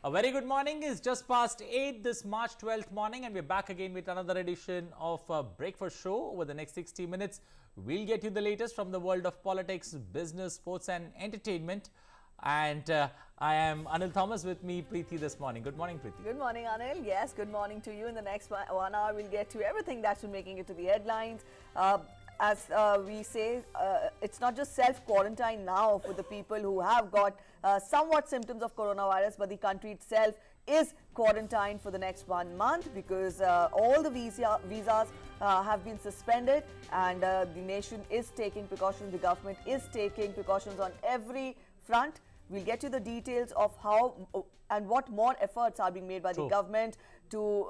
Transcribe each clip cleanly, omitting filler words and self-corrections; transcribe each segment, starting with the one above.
A very good morning. It's just past 8 this March 12th morning and we're back again with another edition of Breakfast Show. Over the next 60 minutes, we'll get you the latest from the world of politics, business, sports and entertainment. And I am Anil Thomas, with me Preeti this morning. Good morning, Preeti. Good morning, Anil. Yes, good morning to you. In the next 1 hour, we'll get to everything that's been making it to the headlines. As we say, it's not just self-quarantine now for the people who have got somewhat symptoms of coronavirus, but the country itself is quarantined for the next 1 month because all the visas have been suspended, and the nation is taking precautions. The government is taking precautions on every front. We'll get you the details of how and what more efforts are being made by the government to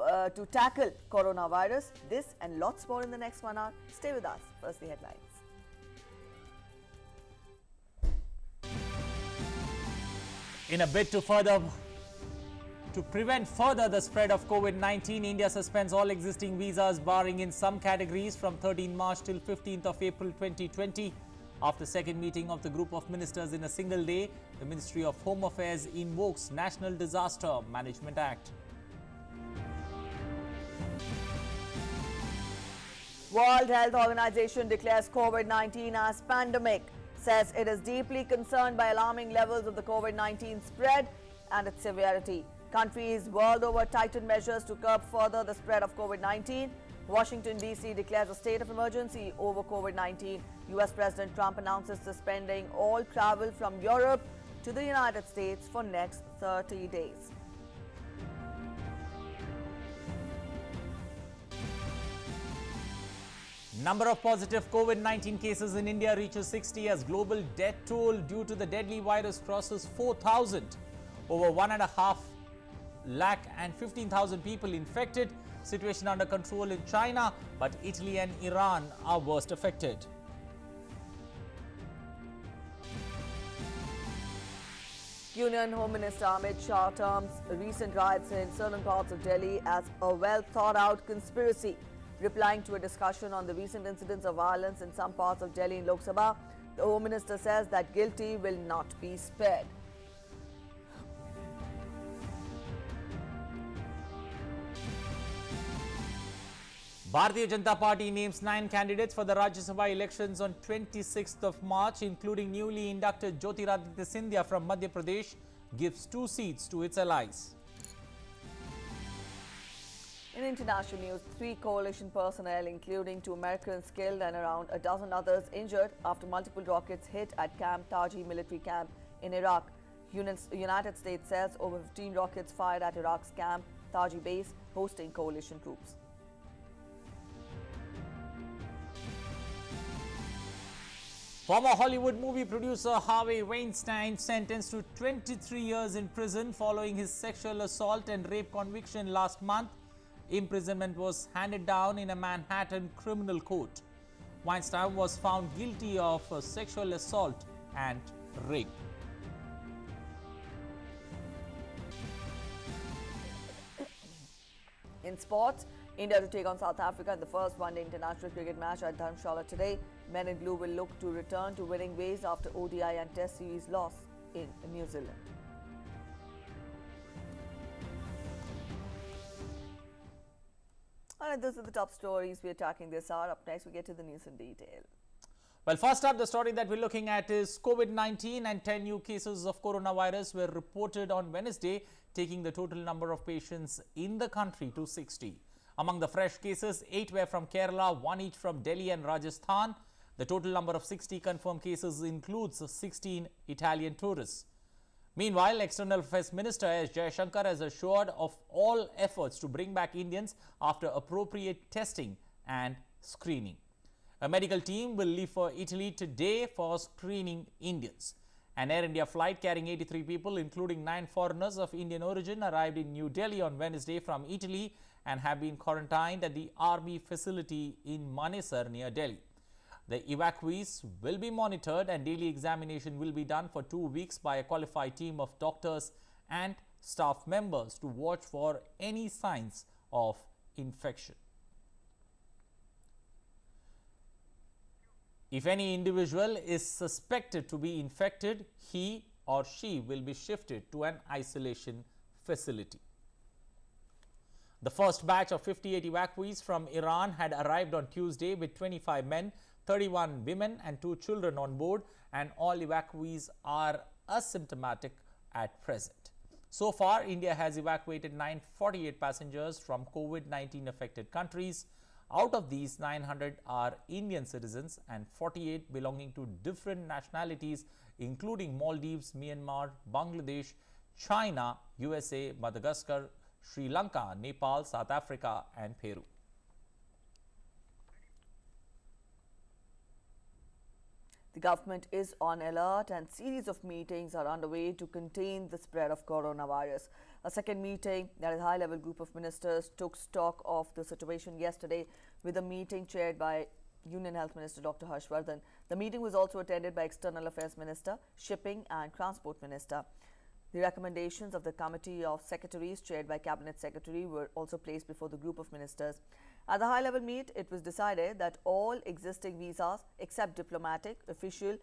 tackle coronavirus. This and lots more in the next 1 hour. Stay with us. First, the headlines. In a bid to prevent further the spread of COVID-19, India suspends all existing visas barring in some categories from 13 March till 15th of April 2020. After second meeting of the group of ministers in a single day, the Ministry of Home Affairs invokes National Disaster Management Act. World Health Organization declares COVID-19 as pandemic, says it is deeply concerned by alarming levels of the COVID-19 spread and its severity. Countries world over tighten measures to curb further the spread of COVID-19. Washington, D.C. declares a state of emergency over COVID-19. U.S. President Trump announces suspending all travel from Europe to the United States for next 30 days. Number of positive COVID-19 cases in India reaches 60 as global death toll due to the deadly virus crosses 4,000. Over 1.5 lakh and 15,000 people infected. Situation under control in China, but Italy and Iran are worst affected. Union Home Minister Amit Shah terms recent riots in certain parts of Delhi as a well-thought-out conspiracy. Replying to a discussion on the recent incidents of violence in some parts of Delhi in Lok Sabha, the Home Minister says that guilty will not be spared. Bharati Janata Party names 9 candidates for the Rajya Sabha elections on 26th of March, including newly inducted Jyotiraditya Scindia from Madhya Pradesh, gives 2 seats to its allies. In international news, 3 coalition personnel, including 2 Americans, killed and around a dozen others injured after multiple rockets hit at Camp Taji military camp in Iraq. United States says over 15 rockets fired at Iraq's Camp Taji base, hosting coalition troops. Former Hollywood movie producer Harvey Weinstein sentenced to 23 years in prison following his sexual assault and rape conviction last month. Imprisonment was handed down in a Manhattan criminal court. Weinstein was found guilty of sexual assault and rape. In sports, India to take on South Africa in the first one-day international cricket match at Dharamshala today. Men in blue will look to return to winning ways after ODI and Test series loss in New Zealand. And those are the top stories we're tracking this hour. Up next, we get to the news in detail. Well, first up, the story that we're looking at is COVID-19, and 10 new cases of coronavirus were reported on Wednesday, taking the total number of patients in the country to 60. Among the fresh cases, 8 were from Kerala, 1 each from Delhi and Rajasthan. The total number of 60 confirmed cases includes 16 Italian tourists. Meanwhile, External Affairs Minister S. Jaishankar has assured of all efforts to bring back Indians after appropriate testing and screening. A medical team will leave for Italy today for screening Indians. An Air India flight carrying 83 people, including 9 foreigners of Indian origin, arrived in New Delhi on Wednesday from Italy and have been quarantined at the army facility in Manesar near Delhi. The evacuees will be monitored and daily examination will be done for 2 weeks by a qualified team of doctors and staff members to watch for any signs of infection. If any individual is suspected to be infected, he or she will be shifted to an isolation facility. The first batch of 58 evacuees from Iran had arrived on Tuesday with 25 men, 31 women and 2 children on board, and all evacuees are asymptomatic at present. So far, India has evacuated 948 passengers from COVID-19 affected countries. Out of these, 900 are Indian citizens and 48 belonging to different nationalities, including Maldives, Myanmar, Bangladesh, China, USA, Madagascar, Sri Lanka, Nepal, South Africa and Peru. The government is on alert and series of meetings are underway to contain the spread of coronavirus. A second meeting, that is high-level group of ministers, took stock of the situation yesterday with a meeting chaired by Union Health Minister Dr. Harshvardhan. The meeting was also attended by External Affairs Minister, Shipping and Transport Minister. The recommendations of the Committee of Secretaries chaired by Cabinet Secretary were also placed before the group of ministers. At the high-level meet, it was decided that all existing visas except diplomatic, official,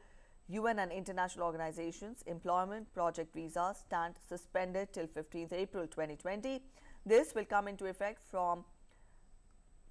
UN and international organizations, employment, project visas stand suspended till 15th April 2020. This will come into effect from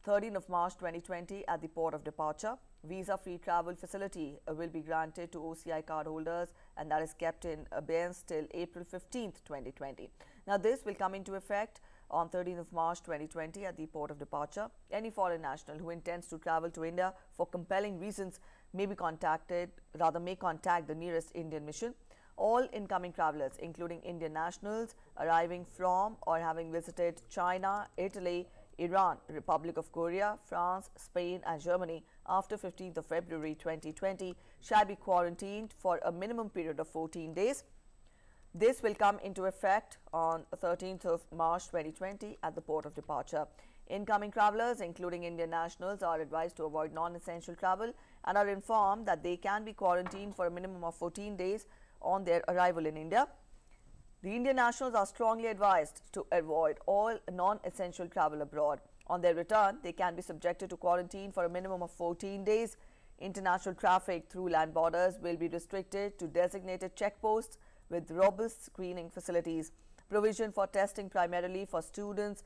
13th of March 2020 at the port of departure. Visa-free travel facility will be granted to OCI card holders, and that is kept in abeyance till April 15th, 2020. Now, this will come into effect on 13th of March 2020 at the port of departure. Any foreign national who intends to travel to India for compelling reasons may contact the nearest Indian mission. All incoming travelers, including Indian nationals arriving from or having visited China, Italy, Iran, Republic of Korea, France, Spain and Germany after 15th of February 2020 shall be quarantined for a minimum period of 14 days. This will come into effect on 13th of March 2020 at the port of departure. Incoming travelers, including Indian nationals, are advised to avoid non-essential travel and are informed that they can be quarantined for a minimum of 14 days on their arrival in India. The Indian nationals are strongly advised to avoid all non-essential travel abroad. On their return, they can be subjected to quarantine for a minimum of 14 days. International traffic through land borders will be restricted to designated checkposts with robust screening facilities. Provision for testing primarily for students,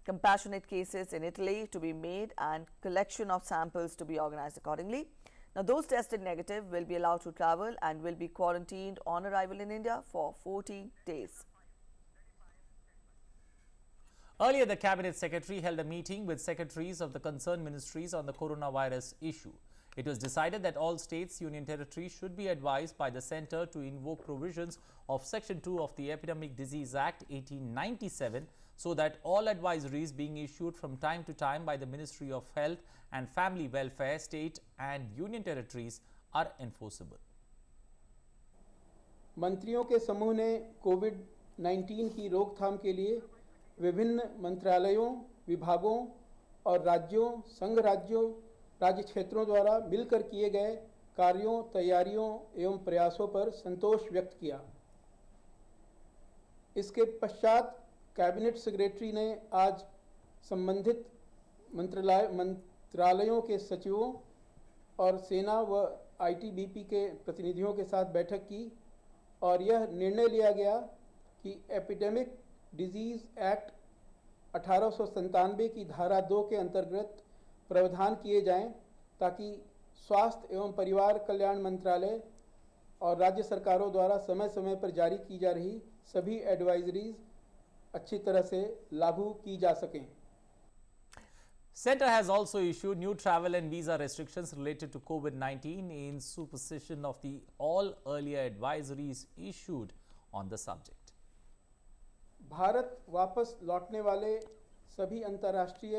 compassionate cases in Italy to be made and collection of samples to be organized accordingly. Now, those tested negative will be allowed to travel and will be quarantined on arrival in India for 14 days. Earlier, the Cabinet Secretary held a meeting with secretaries of the concerned ministries on the coronavirus issue. It was decided that all states, union territories should be advised by the centre to invoke provisions of Section 2 of the Epidemic Disease Act 1897 so that all advisories being issued from time to time by the Ministry of Health and Family Welfare, state and union territories are enforceable. मंत्रियों के समूह ने कोविड-19 की रोकथाम के लिए विभिन्न मंत्रालयों, विभागों और राज्यों, संघ राज्यों, राज्य क्षेत्रों द्वारा मिलकर किए गए कार्यों, तैयारियों एवं प्रयासों पर संतोष व्यक्त किया। इसके पश्चात कैबिनेट सेक्रेटरी ने आज संबंधित मंत्रालयों के सचिवों और सेना व आईटीबीपी के प्रतिनिधियों के साथ बैठक की और यह निर्णय लिया गया कि एपिडेमिक डिजीज़ एक्ट 1897 की धारा 2 के अंतर्गत प्रावधान किए जाएं ताकि स्वास्थ्य एवं परिवार कल्याण मंत्रालय और राज्य सरकारों द्वारा समय समय पर जारी की जा रही सभी एडवाइजरीज अच्छी तरह से लागू की जा सकें। Centre has also issued new travel and visa restrictions related to COVID-19 in supersession of the all earlier advisories issued on the subject. Bharat वापस लौटने वाले सभी अंतर्राष्ट्रीय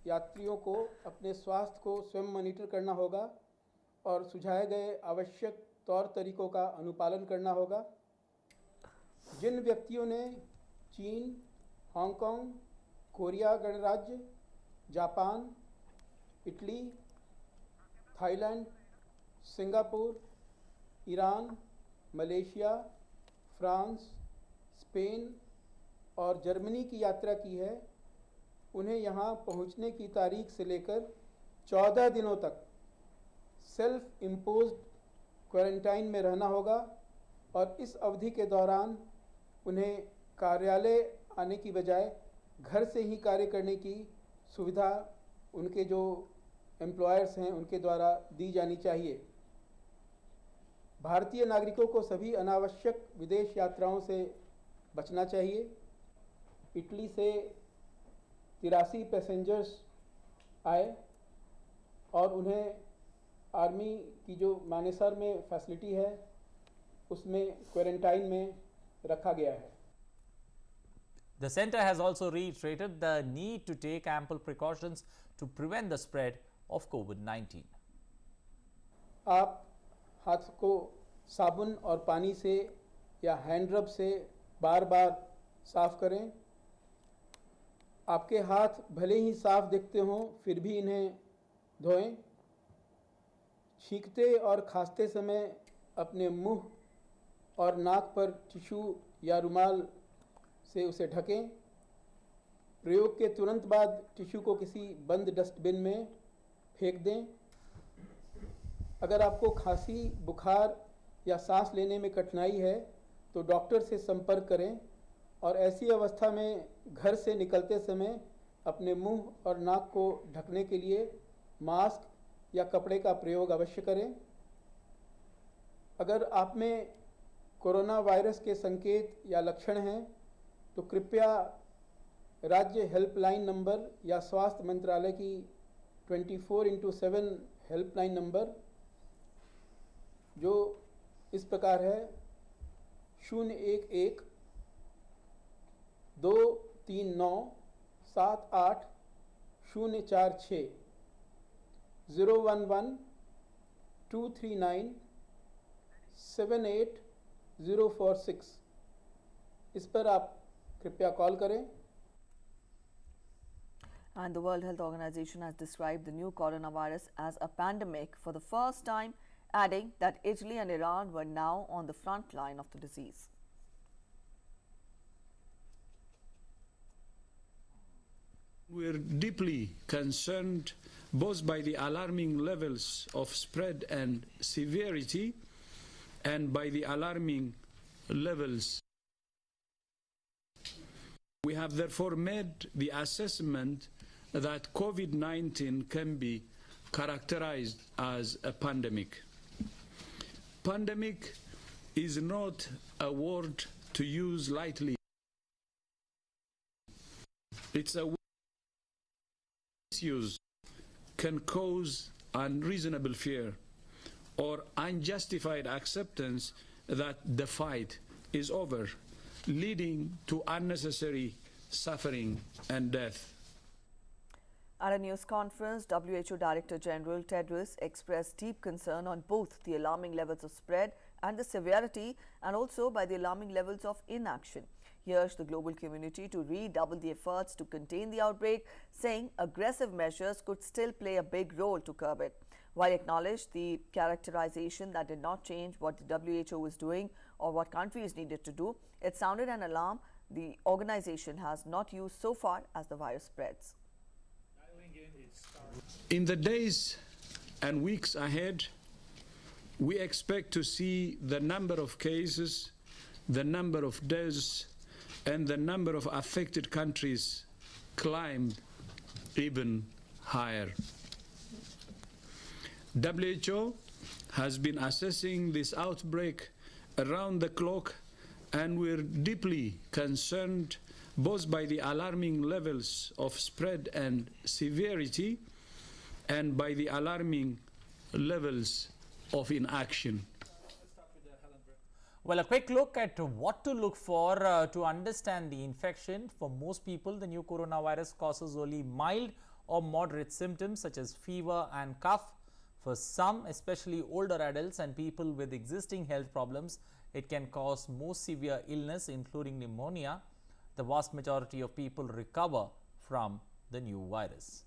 यात्रियों को अपने स्वास्थ्य को स्वयं मॉनिटर करना होगा और सुझाए गए आवश्यक तौर तरीकों का अनुपालन करना होगा। जिन व्यक्तियों ने चीन, हांगकांग, कोरिया गणराज्य, Japan, Italy, Thailand, Singapore, Iran, Malaysia, France, Spain और जर्मनी की यात्रा की है, उन्हें यहाँ पहुँचने की तारीख से लेकर 14 दिनों तक सेल्फ इम्पोज्ड क्वारंटाइन में रहना होगा और इस अवधि के दौरान उन्हें कार्यालय आने की बजाय घर से ही कार्य करने की सुविधा उनके जो एम्प्लॉयर्स हैं उनके द्वारा दी जानी चाहिए। भारतीय नागरिकों को सभी अनावश्यक विदेश यात्राओं से बचना चाहिए। इटली से 83 पैसेंजर्स आए और उन्हें आर्मी की जो मानेसर में फैसिलिटी है उसमें क्वारंटाइन में रखा गया है। The center has also reiterated the need to take ample precautions to prevent the spread of COVID-19. आप हाथ को साबुन और पानी से या हैंड रब से बार बार साफ करें। आपके हाथ भले ही साफ दिखते हों फिर भी इन्हें धोएं। छींकते और खांसते समय अपने मुंह और नाक पर टिश्यू या रुमाल से उसे ढकें। प्रयोग के तुरंत बाद टिश्यू को किसी बंद डस्टबिन में फेंक दें। अगर आपको खांसी, बुखार या सांस लेने में कठिनाई है तो डॉक्टर से संपर्क करें और ऐसी अवस्था में घर से निकलते समय अपने मुंह और नाक को ढकने के लिए मास्क या कपड़े का प्रयोग अवश्य करें। अगर आप में कोरोना वायरस के संकेत या लक्षण हैं तो कृपया राज्य हेल्पलाइन नंबर या स्वास्थ्य मंत्रालय की 24x7 हेल्पलाइन नंबर जो इस प्रकार है 011 239 78 046 011 239 78046 इस पर आप कृपया कॉल करें। And the World Health Organization has described the new coronavirus as a pandemic for the first time, adding that Italy and Iran were now on the front line of the disease. We're deeply concerned both by the alarming levels of spread and severity and by the alarming levels. We have therefore made the assessment that COVID-19 can be characterized as a pandemic. Pandemic is not a word to use lightly. It's a word misuse can cause unreasonable fear or unjustified acceptance that the fight is over, leading to unnecessary suffering and death. At a news conference, WHO Director General Tedros expressed deep concern on both the alarming levels of spread and the severity, and also by the alarming levels of inaction. He urged the global community to redouble the efforts to contain the outbreak, saying aggressive measures could still play a big role to curb it. While acknowledged the characterization that did not change what the WHO was doing or what countries needed to do, it sounded an alarm the organization has not used so far as the virus spreads. In the days and weeks ahead, we expect to see the number of cases, the number of deaths, and the number of affected countries climb even higher. WHO has been assessing this outbreak around the clock, and we're deeply concerned both by the alarming levels of spread and severity and by the alarming levels of inaction. Well, a quick look at what to look for to understand the infection. For most people, the new coronavirus causes only mild or moderate symptoms such as fever and cough. For some, especially older adults and people with existing health problems, it can cause more severe illness, including pneumonia. The vast majority of people recover from the new virus.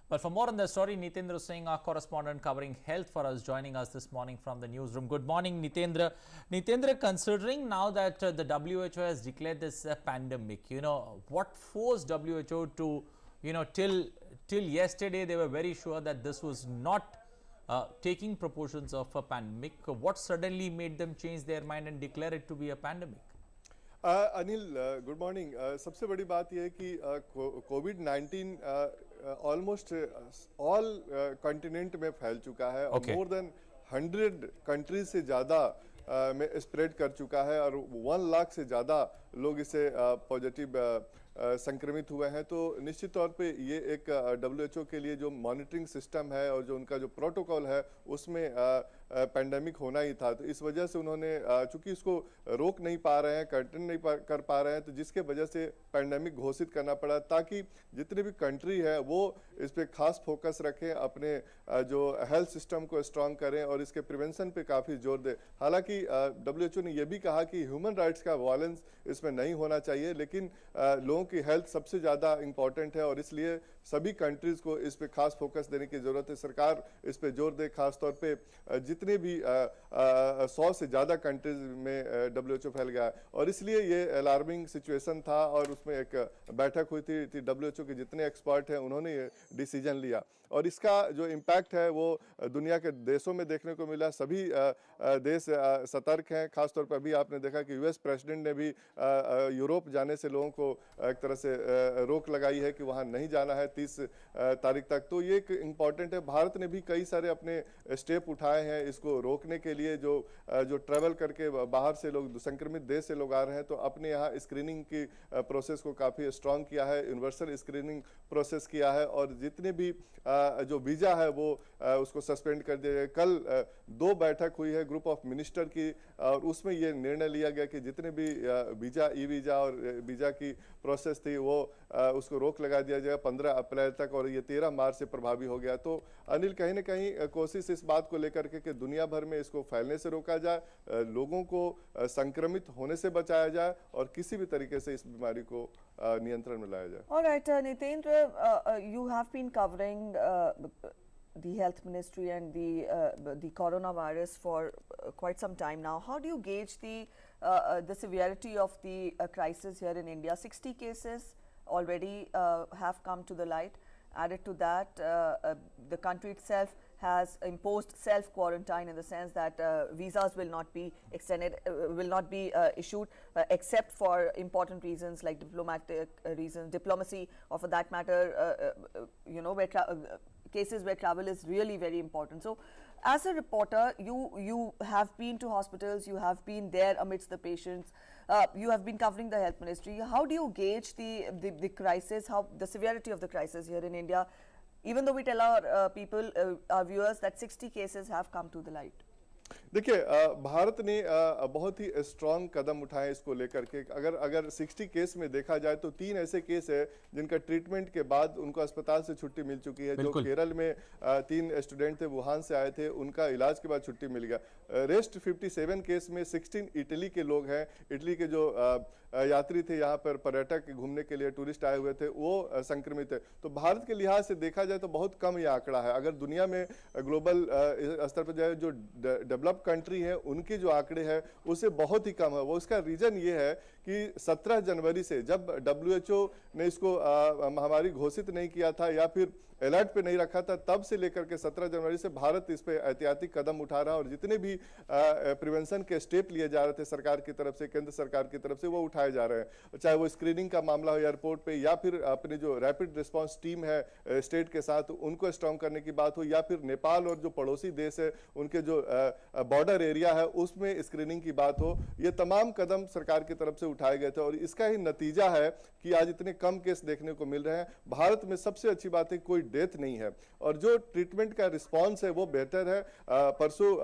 But for more on the story, Nitendra Singh, our correspondent covering health for us, joining us this morning from the newsroom. Good morning, Nitendra. Nitendra, considering now that the WHO has declared this a pandemic, what forced WHO to, till yesterday they were very sure that this was not taking proportions of a pandemic. What suddenly made them change their mind and declare it to be a pandemic? Anil, good morning. सबसे बड़ी बात यह है कि कोविड-19 almost all continent में फैल चुका है और मोर देन 100 कंट्रीज से ज़्यादा में स्प्रेड कर चुका है और 1 लाख से ज़्यादा लोग इसे पॉजिटिव संक्रमित हुए हैं। तो निश्चित तौर पे ये एक WHO के लिए जो मॉनिटरिंग सिस्टम है और जो उनका जो प्रोटोकॉल है उसमें पैंडेमिक होना ही था। तो इस वजह से उन्होंने चूंकि इसको रोक नहीं पा रहे हैं, कंटेन नहीं कर पा रहे हैं, तो जिसके वजह से पैंडेमिक घोषित करना पड़ा ताकि जितने भी कंट्री है वो इस पे खास फोकस रखें, अपने जो हेल्थ सिस्टम को स्ट्रांग करें और इसके प्रिवेंशन पे काफ़ी जोर दें। हालांकि WHO ने यह भी कहा कि ह्यूमन राइट्स का वायलेंस इसमें नहीं होना चाहिए, लेकिन लोगों की हेल्थ सबसे ज़्यादा इंपॉर्टेंट है और इसलिए सभी कंट्रीज़ को इस पे खास फोकस देने की ज़रूरत है। सरकार इस पे जोर दे, खास तौर पे जितने भी 100 से ज़्यादा कंट्रीज में WHO फैल गया है और इसलिए ये अलार्मिंग सिचुएशन था और उसमें एक बैठक हुई थी WHO के जितने एक्सपर्ट हैं उन्होंने ये डिसीजन लिया और इसका जो इम्पैक्ट है वो दुनिया के देशों में देखने को मिला। सभी देश सतर्क हैं। खासतौर पर अभी आपने देखा कि US प्रेसिडेंट ने भी यूरोप जाने से लोगों को एक तरह से रोक लगाई है कि वहाँ नहीं जाना है 30 तारीख तक। तो ये एक इम्पॉर्टेंट है। भारत ने भी कई सारे अपने स्टेप उठाए हैं इसको रोकने के लिए। जो ट्रैवल करके बाहर से लोग, संक्रमित देश से लोग आ रहे हैं, तो अपने यहाँ स्क्रीनिंग की प्रोसेस को काफ़ी स्ट्रॉन्ग किया है, यूनिवर्सल स्क्रीनिंग प्रोसेस किया है और जितने भी जो वीज़ा है वो उसको सस्पेंड कर दिया गया। कल 2 बैठक हुई है ग्रुप ऑफ मिनिस्टर की और उसमें ये निर्णय लिया गया कि जितने भी वीज़ा, ई वीज़ा और वीज़ा की प्रोसेस थी वो उसको रोक लगा दिया जाएगा 15 अप्रैल तक और ये 13 मार्च से प्रभावी हो गया। तो अनिल, कहीं ना कहीं कोशिश इस बात को लेकर के कि दुनिया भर में इसको फैलने से रोका जाए, लोगों को संक्रमित होने से बचाया जाए और किसी भी तरीके से इस बीमारी को नियंत्रण में लाया जाए। All right, Nitendra, you have been covering the health ministry and the coronavirus for quite some time now. How do you gauge the severity of the crisis here in India? 60 cases already have come to the light. Added to that, the country itself has imposed self-quarantine in the sense that visas will not be extended, will not be issued except for important reasons like diplomatic reasons, diplomacy, or for that matter, you know, where cases where travel is really very important. So, as a reporter, you have been to hospitals, you have been there amidst the patients, you have been covering the health ministry. How do you gauge the crisis, how the severity of the crisis here in India, even though we tell our people, our viewers, that 60 cases have come to the light? देखिए, भारत ने बहुत ही strong कदम उठाए इसको लेकर के। अगर 60 case में देखा जाए तो 3 ऐसे केस है जिनका ट्रीटमेंट के बाद उनको अस्पताल से छुट्टी मिल चुकी है। जो केरल में 3 स्टूडेंट थे, वुहान से आए थे, उनका इलाज के बाद छुट्टी मिल गया। रेस्ट 57 केस में 16 इटली के लोग हैं। इटली के जो यात्री थे, यहाँ पर पर्यटक घूमने के लिए टूरिस्ट आए हुए थे, वो संक्रमित है। तो भारत के लिहाज से देखा जाए तो बहुत कम ये आंकड़ा है। अगर दुनिया में ग्लोबल स्तर पर जाए, जो डेवलप्ड कंट्री है उनके जो आंकड़े हैं उससे बहुत ही कम है। वो उसका रीजन ये है कि 17 जनवरी से जब WHO ने इसको महामारी घोषित नहीं किया था या फिर अलर्ट पे नहीं रखा था, तब से लेकर के 17 जनवरी से भारत इस पे एहतियाती कदम उठा रहा है और जितने भी प्रिवेंशन के स्टेप लिए जा रहे थे सरकार की तरफ से, केंद्र सरकार की तरफ से, वो उठाए जा रहे हैं। चाहे वो स्क्रीनिंग का मामला हो एयरपोर्ट पे या फिर अपनी जो रैपिड रिस्पांस टीम है स्टेट के साथ, उनको स्ट्रॉन्ग करने की बात हो या फिर नेपाल और जो पड़ोसी देश है उनके जो बॉर्डर एरिया है उसमें स्क्रीनिंग की बात हो, ये तमाम कदम सरकार की तरफ से उठाए गए थे और इसका ही नतीजा है कि आज इतने कम केस देखने को मिल रहे हैं। भारत में सबसे अच्छी बात है कोई डेथ नहीं है और जो ट्रीटमेंट का रिस्पांस है वो बेहतर है। परसों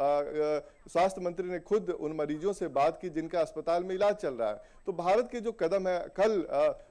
स्वास्थ्य मंत्री ने खुद उन मरीजों से बात की जिनका अस्पताल में इलाज चल रहा है। तो भारत के जो कदम है, कल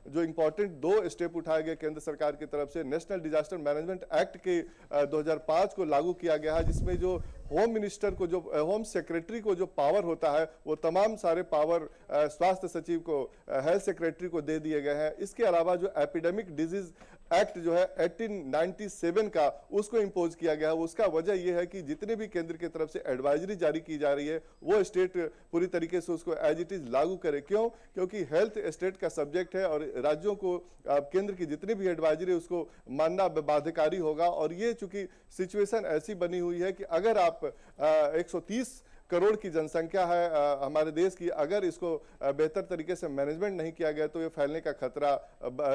जो इंपॉर्टेंट 2 स्टेप उठाए गए केंद्र सरकार की तरफ से, नेशनल डिजास्टर मैनेजमेंट एक्ट के 2005 को लागू किया गया है, जिसमें जो होम मिनिस्टर को, जो होम सेक्रेटरी को जो पावर होता है वो तमाम सारे पावर स्वास्थ्य सचिव को, हेल्थ सेक्रेटरी को दे दिए गए हैं। इसके अलावा जो एपिडेमिक डिजीज एक्ट जो है 1897 का उसको इम्पोज किया गया है। उसका वजह यह है कि जितने भी केंद्र की तरफ से एडवाइजरी जारी की जा रही है वो स्टेट पूरी तरीके से उसको एज इट इज लागू करे। क्यों? क्योंकि हेल्थ स्टेट का सब्जेक्ट है और राज्यों को केंद्र की जितनी भी एडवाइजरी उसको मानना बाध्यकारी होगा। और ये चूंकि सिचुएशन ऐसी बनी हुई है कि अगर आप 130 करोड़ की जनसंख्या है हमारे देश की, अगर इसको बेहतर तरीके से मैनेजमेंट नहीं किया गया तो ये फैलने का खतरा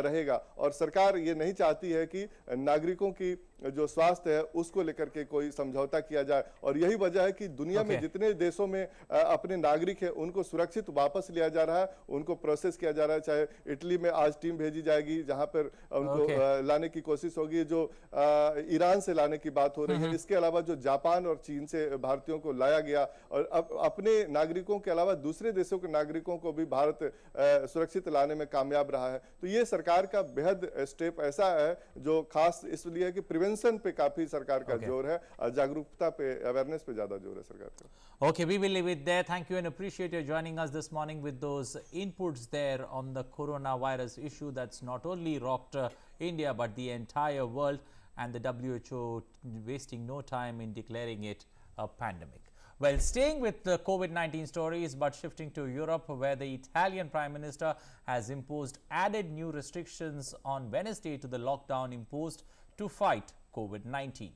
रहेगा। और सरकार ये नहीं चाहती है कि नागरिकों की जो स्वास्थ्य है उसको लेकर के कोई समझौता किया जाए। और यही वजह है कि दुनिया में जितने देशों में अपने नागरिक है उनको सुरक्षित वापस लिया जा रहा है, उनको प्रोसेस किया जा रहा है। चाहे इटली में आज टीम भेजी जाएगी जहां पर उनको लाने की कोशिश होगी, जो ईरान से लाने की बात हो रही है। इसके अलावा जो जापान और चीन से भारतीयों को लाया गया और अपने नागरिकों के अलावा दूसरे देशों के नागरिकों को भी भारत सुरक्षित लाने में कामयाब रहा है। तो ये सरकार का बेहद स्टेप ऐसा है जो खास इसलिए है कि प्रिवेंशन पे काफी सरकार का जोर है, जागरूकता पे, अवेयरनेस पे ज्यादा जोर है सरकार का। Okay, we will leave it there. Thank you and appreciate you joining us this morning with those inputs there on the coronavirus issue that's not only rocked India but the entire world, and the WHO wasting no time in declaring it a pandemic. Well, staying with the COVID-19 stories but shifting to Europe, where the Italian Prime Minister has imposed added new restrictions on Wednesday to the lockdown imposed to fight COVID-19.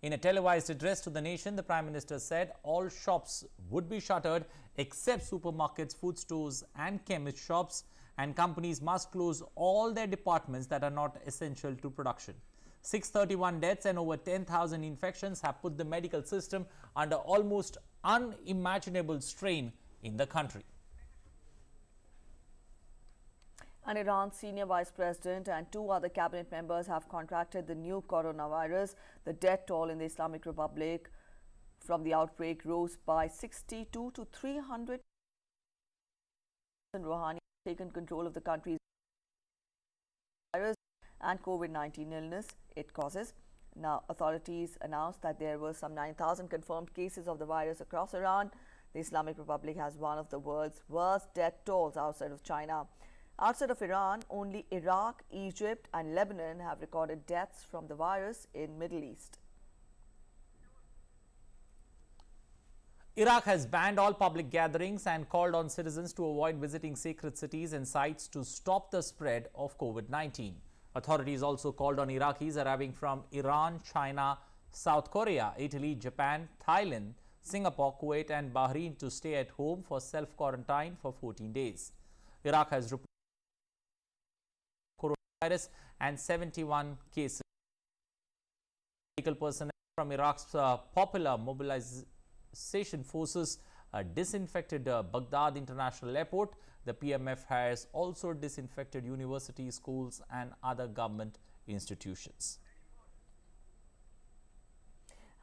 In a televised address to the nation, the Prime Minister said all shops would be shuttered except supermarkets, food stores and chemist shops, and companies must close all their departments that are not essential to production. 631 deaths and over 10,000 infections have put the medical system under almost unimaginable strain in the country. And Iran's senior vice president and 2 other cabinet members have contracted the new coronavirus. The death toll in the Islamic Republic from the outbreak rose by 62 to 300. Rouhani has taken control of the country's virus and COVID-19 illness it causes. Now, authorities announced that there were some 9,000 confirmed cases of the virus across Iran. The Islamic Republic has one of the world's worst death tolls outside of China. Outside of Iran, only Iraq, Egypt and Lebanon have recorded deaths from the virus in Middle East. Iraq has banned all public gatherings and called on citizens to avoid visiting sacred cities and sites to stop the spread of COVID-19. Authorities also called on Iraqis arriving from Iran, China, South Korea, Italy, Japan, Thailand, Singapore, Kuwait and Bahrain to stay at home for self-quarantine for 14 days. Iraq has reported coronavirus and 71 cases. Medical personnel from Iraq's popular mobilization forces disinfected Baghdad International Airport. The PMF has also disinfected universities, schools and other government institutions.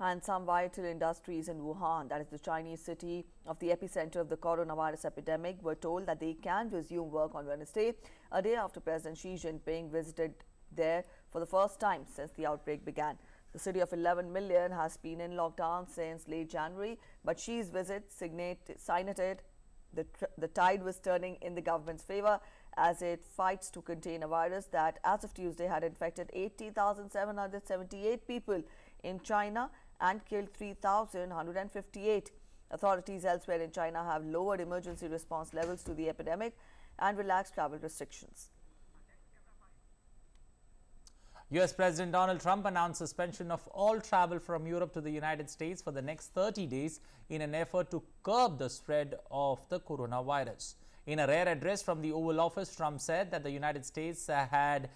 And some vital industries in Wuhan, that is the Chinese city of the epicenter of the coronavirus epidemic, were told that they can resume work on Wednesday, a day after President Xi Jinping visited there for the first time since the outbreak began. The city of 11 million has been in lockdown since late January, but Xi's visit signified the tide was turning in the government's favor as it fights to contain a virus that, as of Tuesday, had infected 80,778 people in China and killed 3,158. Authorities elsewhere in China have lowered emergency response levels to the epidemic and relaxed travel restrictions. US President Donald Trump announced suspension of all travel from Europe to the United States for the next 30 days in an effort to curb the spread of the coronavirus. In a rare address from the Oval Office, Trump said that the United States had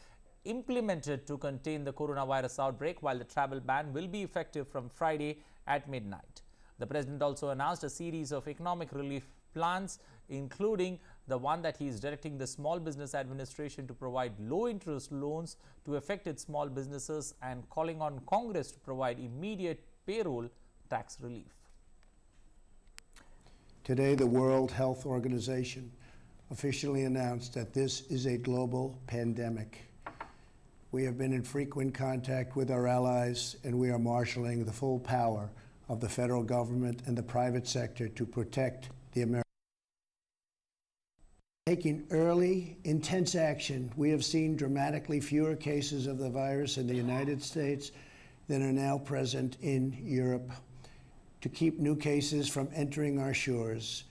implemented to contain the coronavirus outbreak, while the travel ban will be effective from Friday at midnight. The president also announced a series of economic relief plans, including the one that he is directing the Small Business Administration to provide low-interest loans to affected small businesses and calling on Congress to provide immediate payroll tax relief. Today, the World Health Organization officially announced that this is a global pandemic. We have been in frequent contact with our allies, and we are marshaling the full power of the federal government and the private sector to protect the American taking early, intense action, we have seen dramatically fewer cases of the virus in the United States than are now present in Europe. To keep new cases from entering our shores,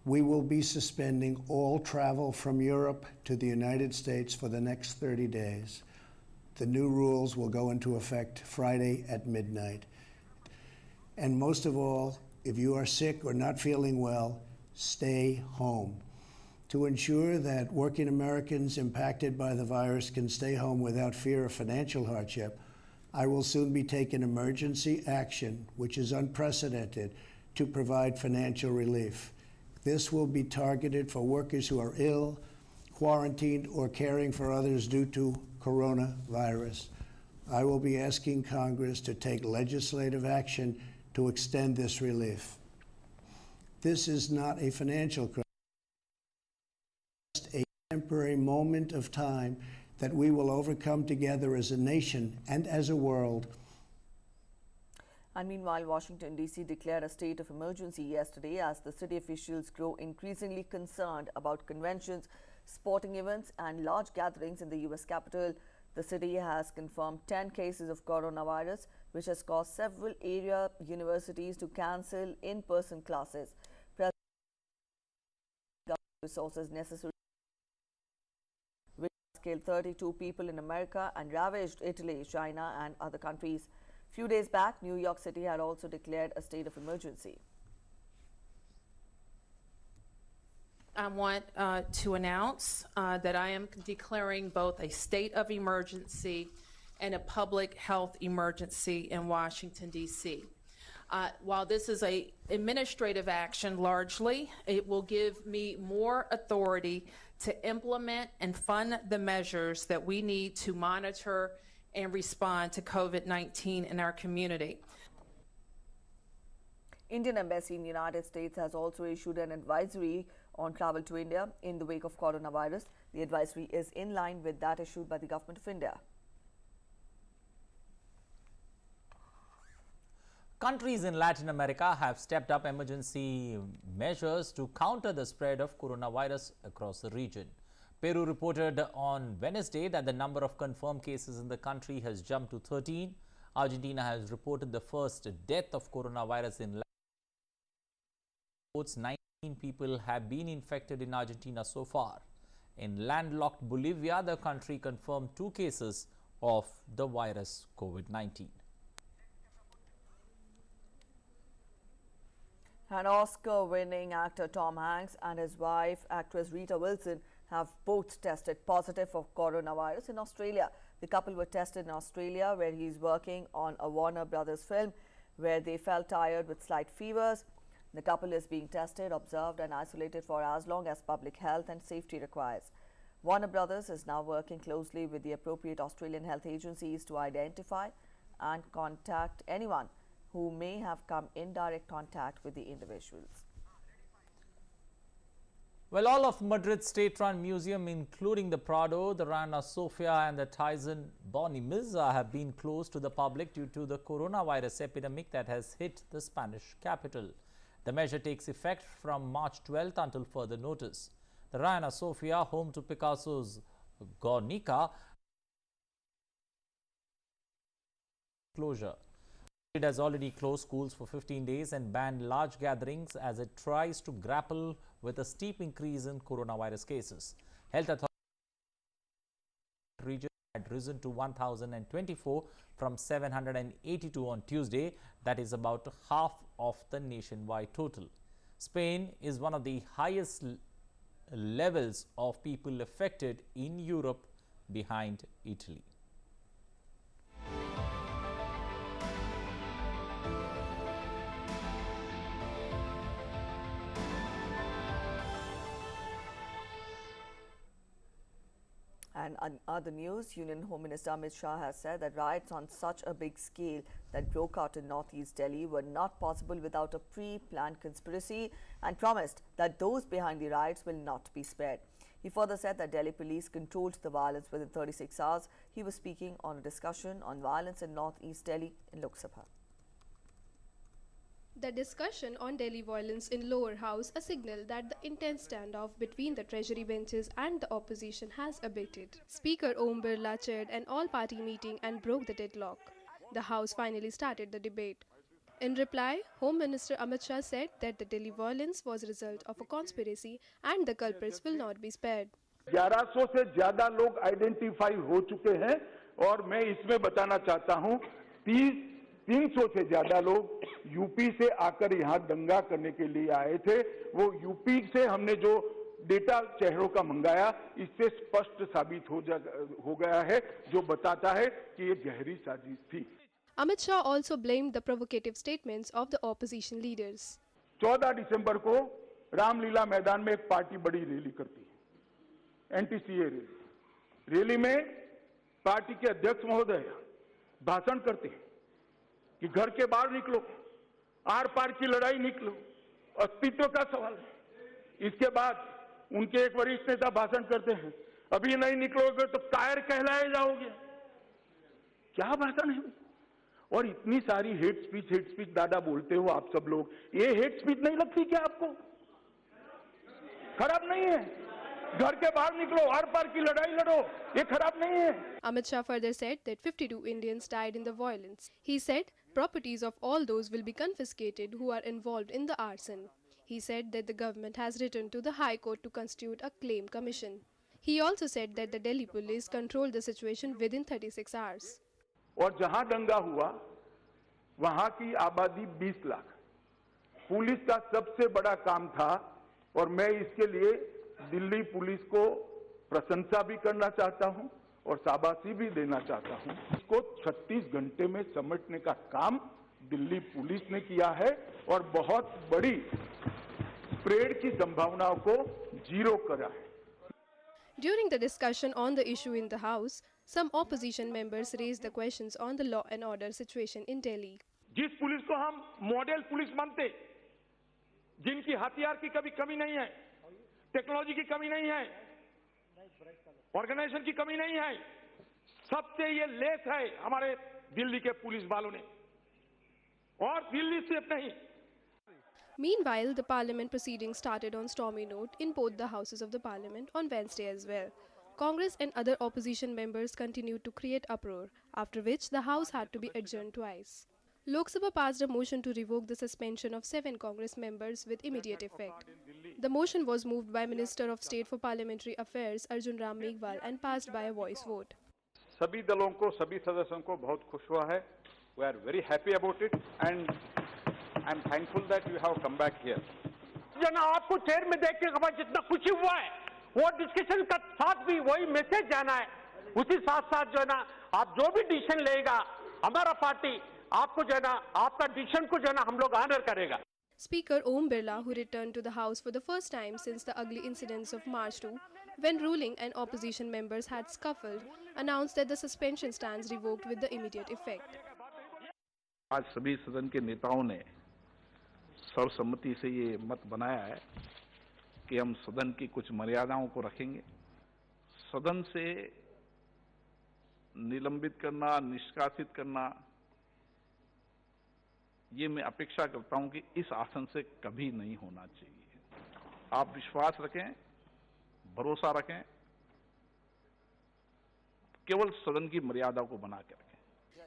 we will be suspending all travel from Europe to the United States for the next 30 days. The new rules will go into effect Friday at midnight. And most of all, if you are sick or not feeling well, stay home. To ensure that working Americans impacted by the virus can stay home without fear of financial hardship, I will soon be taking emergency action, which is unprecedented, to provide financial relief. This will be targeted for workers who are ill, quarantined, or caring for others due to coronavirus. I will be asking Congress to take legislative action to extend this relief. This is not a financial crisis, just a temporary moment of time that we will overcome together as a nation and as a world. And meanwhile, Washington, D.C. declared a state of emergency yesterday as the city officials grow increasingly concerned about conventions, sporting events, and large gatherings in the U.S. Capitol. The city has confirmed 10 cases of coronavirus, which has caused several area universities to cancel in-person classes. Resources necessary which killed 32 people in America and ravaged Italy, China, and other countries. Few days back, New York City had also declared a state of emergency. I want to announce that I am declaring both a state of emergency and a public health emergency in Washington, D.C. While this is an administrative action largely, it will give me more authority to implement and fund the measures that we need to monitor and respond to COVID-19 in our community. Indian Embassy in the United States has also issued an advisory on travel to India in the wake of coronavirus. The advisory is in line with that issued by the Government of India. Countries in Latin America have stepped up emergency measures to counter the spread of coronavirus across the region. Peru reported on Wednesday that the number of confirmed cases in the country has jumped to 13. Argentina has reported the first death of coronavirus in Latin America. 19 people have been infected in Argentina so far. In landlocked Bolivia, the country confirmed 2 cases of the virus COVID-19. And Oscar-winning actor Tom Hanks and his wife, actress Rita Wilson, have both tested positive for coronavirus in Australia. The couple were tested in Australia, where he is working on a Warner Brothers film, where they felt tired with slight fevers. The couple is being tested, observed and isolated for as long as public health and safety requires. Warner Brothers is now working closely with the appropriate Australian health agencies to identify and contact anyone who may have come in direct contact with the individuals. Well, all of Madrid's state-run museum, including the Prado, the Reina Sofia and the Thyssen-Bornemisza, have been closed to the public due to the coronavirus epidemic that has hit the Spanish capital. The measure takes effect from March 12th until further notice. The Reina Sofia, home to Picasso's Guernica, closure. It has already closed schools for 15 days and banned large gatherings as it tries to grapple with a steep increase in coronavirus cases. Health authorities region had risen to 1,024 from 782 on Tuesday. That is about half of the nationwide total. Spain is one of the highest levels of people affected in Europe, behind Italy. And on other news, Union Home Minister Amit Shah has said that riots on such a big scale that broke out in northeast Delhi were not possible without a pre-planned conspiracy, and promised that those behind the riots will not be spared. He further said that Delhi police controlled the violence within 36 hours. He was speaking on a discussion on violence in northeast Delhi in Lok Sabha. The discussion on Delhi violence in lower house a signal that the intense standoff between the treasury benches and the opposition has abated. Speaker Om Birla chaired an all-party meeting and broke the deadlock. The house finally started the debate. In reply, Home Minister Amit Shah said that the Delhi violence was a result of a conspiracy and the culprits will not be spared. 1100 से ज्यादा लोग identify हो चुके हैं और मैं इसमें बताना चाहता हूं 300 से ज्यादा लोग यूपी से आकर यहां दंगा करने के लिए आए थे। वो यूपी से हमने जो डेटा चेहरों का मंगाया इससे स्पष्ट साबित हो गया है, जो बताता है कि ये गहरी साजिश थी। Amit Shah also blamed the provocative statements of the opposition leaders. 14 दिसंबर को रामलीला मैदान में एक पार्टी बड़ी रैली करती है, एंटी-सीए रैली। रैली में पार्टी के अध्यक्ष महोदय भाषण करते हैं कि घर के बाहर निकलो, आर पार की लड़ाई निकलो, अस्तित्व का सवाल है। इसके बाद उनके एक वरिष्ठ नेता भाषण करते हैं, अभी नहीं निकलोगे तो कायर कहलाए जाओगे। क्या भाषण है? और इतनी सारी हेट स्पीच दादा बोलते हो आप सब लोग, ये हेट स्पीच नहीं लगती क्या आपको? खराब नहीं है? घर के बाहर निकलो, आर पार की लड़ाई लड़ो, ये खराब नहीं है? Amit Shah further said that 52 Indians died in the violence. He said properties of all those will be confiscated who are involved in the arson. He said that the government has written to the High Court to constitute a claim commission. He also said that the Delhi police controlled the situation within 36 hours. और जहां दंगा हुआ वहां की आबादी 20 lakh. Police का सबसे बड़ा काम था और मैं इसके लिए दिल्ली पुलिस को प्रशंसा भी करना चाहता हूं और शाबाशी भी देना चाहता हूं। इसको 36 घंटे में समेटने का काम दिल्ली पुलिस ने किया है और बहुत बड़ी स्प्रेड की संभावनाओं को जीरो करा है। During the discussion on the issue in the House, some opposition members raised the questions on the law and order situation in Delhi. जिस पुलिस को हम मॉडल पुलिस मानते, जिनकी हथियार की कभी कमी नहीं है, टेक्नोलॉजी की कमी नहीं है, ऑर्गेनाइजेशन की कमी नहीं है, सबसे ये लेस है हमारे दिल्ली के पुलिस वालों ने, और दिल्ली सिर्फ नहीं। Meanwhile, the parliament proceedings started on stormy note in both the houses of the parliament on Wednesday as well. Congress and other opposition members continued to create uproar, after which the house had to be adjourned twice. Lok Sabha passed a motion to revoke the suspension of 7 Congress members with immediate effect. The motion was moved by Minister of State for Parliamentary Affairs Arjun Ram Meghwal and passed by a voice vote. सभी दलों को, सभी सदस्यों को बहुत खुश हुआ है। We are very happy about it and I am thankful that you have come back here. जना आपको चेयर में देख के खबर जितना खुशी हुआ है, वो डिस्कशन का साथ भी वही मैसेज जाना है। उसी साथ साथ जो है ना, आप जो भी डिसीजन लेगा, हमारा पार्टी आपको जो है ना, आपका डिसीजन को जो है ना, हम लोग ऑनर करेगा। Speaker Om Birla, who returned to the House for the first time since the ugly incidents of March 2, when ruling and opposition members had scuffled, announced that the suspension stands revoked with the immediate effect. आज सभी सदन के नेताओं ने सर्वसम्मति से ये मत बनाया है कि हम सदन की कुछ मर्यादाओं को रखेंगे। सदन से निलंबित करना, निष्कासित करना, ये मैं अपेक्षा करता हूं कि इस आसन से कभी नहीं होना चाहिए। आप विश्वास रखें, भरोसा रखें, केवल सदन की मर्यादा को बना के रखें।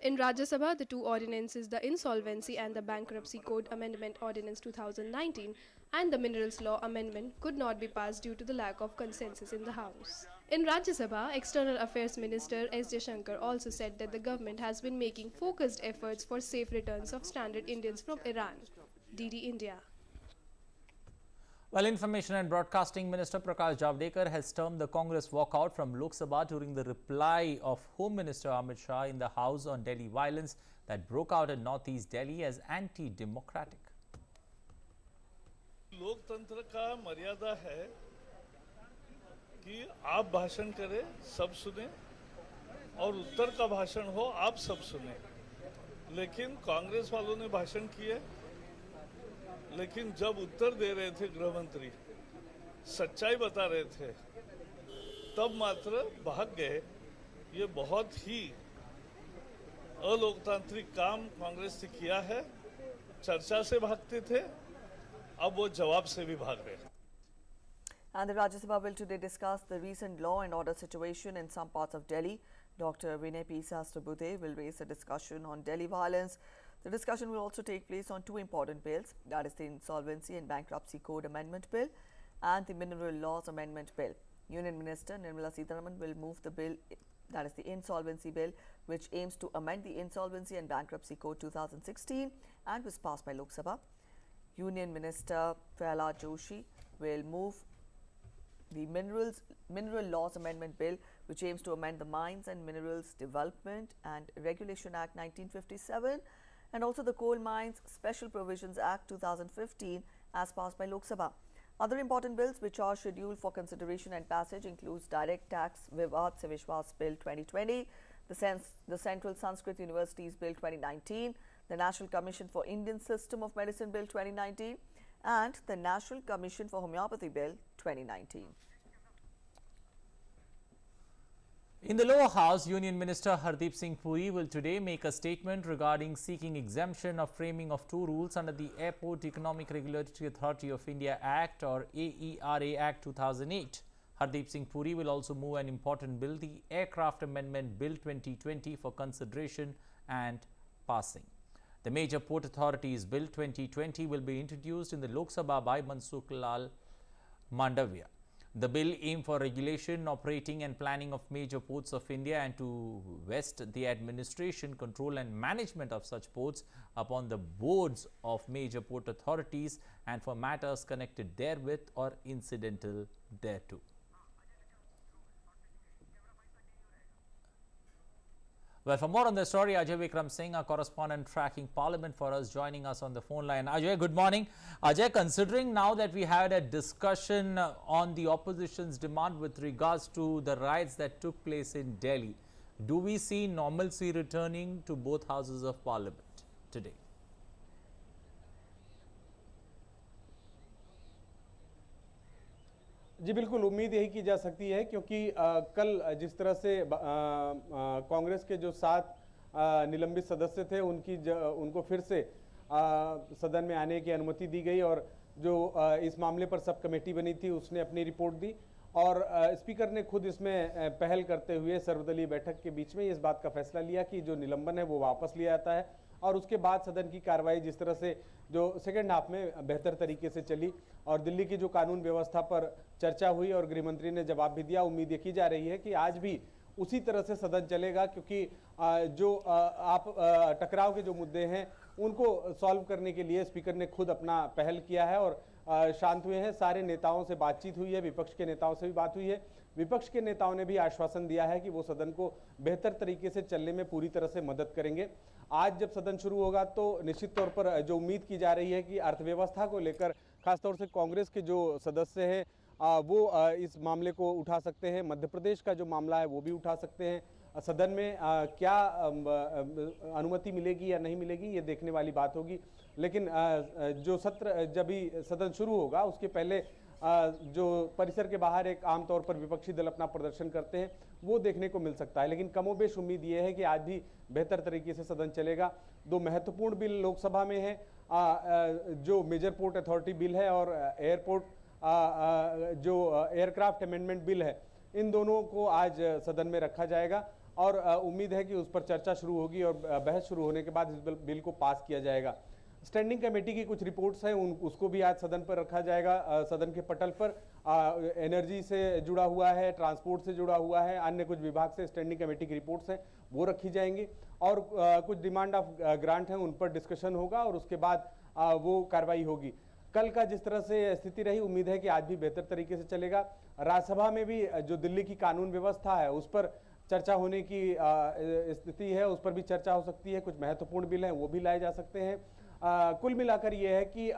In Rajya Sabha, the two ordinances, the Insolvency and the Bankruptcy Code Amendment Ordinance 2019 and the Minerals Law Amendment could not be passed due to the lack of consensus in the House. In Rajya Sabha, External Affairs Minister S. Jaishankar also said that the government has been making focused efforts for safe returns of stranded Indians from Iran. DD India. Well, Information and Broadcasting Minister Prakash Javadekar has termed the Congress walkout from Lok Sabha during the reply of Home Minister Amit Shah in the House on Delhi violence that broke out in Northeast Delhi as anti-democratic. लोकतंत्र का मर्यादा है कि आप भाषण करें, सब सुने, और उत्तर का भाषण हो, आप सब सुने। लेकिन कांग्रेस वालों ने भाषण किए, लेकिन जब उत्तर दे रहे थे गृह मंत्री, सच्चाई बता रहे थे, तब मात्र भाग गए। ये बहुत ही अलोकतांत्रिक काम कांग्रेस ने किया है। चर्चा से भागते थे, अब वो जवाब से भी भाग रहे हैं। And the Rajya Sabha will today discuss the recent law and order situation in some parts of Delhi. Dr. Vinay P. Sahasrabudhe will raise a discussion on Delhi violence. The discussion will also take place on two important bills, that is the Insolvency and Bankruptcy Code Amendment Bill and the Mineral Laws Amendment Bill. Union Minister Nirmala Sitharaman will move the bill, that is the Insolvency Bill, which aims to amend the Insolvency and Bankruptcy Code 2016 and was passed by Lok Sabha. Union Minister Prahlad Joshi will move the Mineral Laws Amendment Bill, which aims to amend the Mines and Minerals Development and Regulation Act 1957 and also the Coal Mines Special Provisions Act 2015 as passed by Lok Sabha. Other important bills which are scheduled for consideration and passage includes Direct Tax Vivad Se Vishwas Bill 2020, the Central Sanskrit Universities Bill 2019, the National Commission for Indian System of Medicine Bill 2019 and the National Commission for Homeopathy Bill 2019. In the lower house, Union Minister Hardeep Singh Puri will today make a statement regarding seeking exemption of framing of two rules under the Airport Economic Regulatory Authority of India Act or AERA Act 2008. Hardeep Singh Puri will also move an important bill, the Aircraft Amendment Bill 2020, for consideration and passing. The Major Port Authorities Bill 2020 will be introduced in the Lok Sabha by Mansukh Lal Mandavia. The bill aims for regulation, operating and planning of major ports of India and to vest the administration, control and management of such ports upon the boards of major port authorities and for matters connected therewith or incidental thereto. Well, for more on the story, Ajay Vikram Singh, our correspondent tracking Parliament for us, joining us on the phone line. Ajay, good morning. Ajay, considering now that we had a discussion on the opposition's demand with regards to the riots that took place in Delhi, do we see normalcy returning to both houses of Parliament today? जी बिल्कुल, उम्मीद यही की जा सकती है क्योंकि कल जिस तरह से कांग्रेस के जो 7 निलंबित सदस्य थे उनको फिर से सदन में आने की अनुमति दी गई और जो इस मामले पर सब कमेटी बनी थी उसने अपनी रिपोर्ट दी और स्पीकर ने खुद इसमें पहल करते हुए सर्वदलीय बैठक के बीच में इस बात का फैसला लिया कि जो निलंबन है वो वापस लिया जाता है और उसके बाद सदन की कार्रवाई जिस तरह से जो सेकेंड हाफ में बेहतर तरीके से चली और दिल्ली की जो कानून व्यवस्था पर चर्चा हुई और गृह मंत्री ने जवाब भी दिया। उम्मीद ये की जा रही है कि आज भी उसी तरह से सदन चलेगा क्योंकि जो टकराव के जो मुद्दे हैं उनको सॉल्व करने के लिए स्पीकर ने खुद अपना पहल किया है और शांत हुए हैं। सारे नेताओं से बातचीत हुई है, विपक्ष के नेताओं से भी बात हुई है। विपक्ष के नेताओं ने भी आश्वासन दिया है कि वो सदन को बेहतर तरीके से चलने में पूरी तरह से मदद करेंगे। आज जब सदन शुरू होगा तो निश्चित तौर पर जो उम्मीद की जा रही है कि अर्थव्यवस्था को लेकर खासतौर से कांग्रेस के जो सदस्य हैं वो इस मामले को उठा सकते हैं। मध्य प्रदेश का जो मामला है वो भी उठा सकते हैं। सदन में क्या अनुमति मिलेगी या नहीं मिलेगी ये देखने वाली बात होगी, लेकिन जो सत्र जब भी सदन शुरू होगा उसके पहले जो परिसर के बाहर एक आमतौर पर विपक्षी दल अपना प्रदर्शन करते हैं वो देखने को मिल सकता है। लेकिन कमोबेश उम्मीद ये है कि आज भी बेहतर तरीके से सदन चलेगा। 2 महत्वपूर्ण बिल लोकसभा में है, जो मेजर पोर्ट अथॉरिटी बिल है और एयरपोर्ट जो एयरक्राफ्ट अमेंडमेंट बिल है, इन दोनों को आज सदन में रखा जाएगा और उम्मीद है कि उस पर चर्चा शुरू होगी और बहस शुरू होने के बाद इस बिल को पास किया जाएगा। स्टैंडिंग कमेटी की कुछ रिपोर्ट्स हैं उसको भी आज सदन पर रखा जाएगा। सदन के पटल पर एनर्जी से जुड़ा हुआ है, ट्रांसपोर्ट से जुड़ा हुआ है, अन्य कुछ विभाग से स्टैंडिंग कमेटी की रिपोर्ट्स हैं वो रखी जाएंगी और कुछ डिमांड ऑफ ग्रांट हैं उन पर डिस्कशन होगा और उसके बाद वो कार्रवाई होगी। कल का जिस तरह से स्थिति रही उम्मीद है कि आज भी बेहतर तरीके से चलेगा। राज्यसभा में भी जो दिल्ली की कानून व्यवस्था है उस पर चर्चा होने की स्थिति है, उस पर भी चर्चा हो सकती है। कुछ महत्वपूर्ण बिल हैं वो भी लाए जा सकते हैं। कुल मिलाकर ये है कि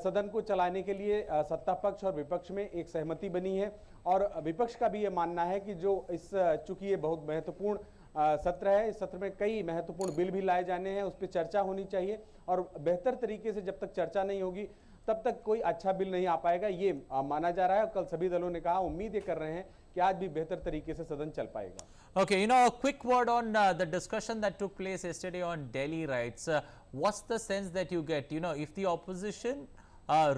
सदन को चलाने के लिए सत्ता पक्ष और विपक्ष में एक सहमति बनी है और विपक्ष का भी ये मानना है कि जो चूंकि ये बहुत महत्वपूर्ण सत्र है, इस सत्र में कई महत्वपूर्ण बिल भी लाए जाने हैं, उस पर चर्चा होनी चाहिए और बेहतर तरीके से जब तक चर्चा नहीं होगी तब तक कोई अच्छा बिल नहीं आ पाएगा, ये माना जा रहा है। कल सभी दलों ने कहा, उम्मीद ये कर रहे हैं कि आज भी बेहतर तरीके से सदन चल पाएगा। Okay, a quick word on the discussion that took place yesterday on Delhi riots. what's the sense that you get? You know, if the opposition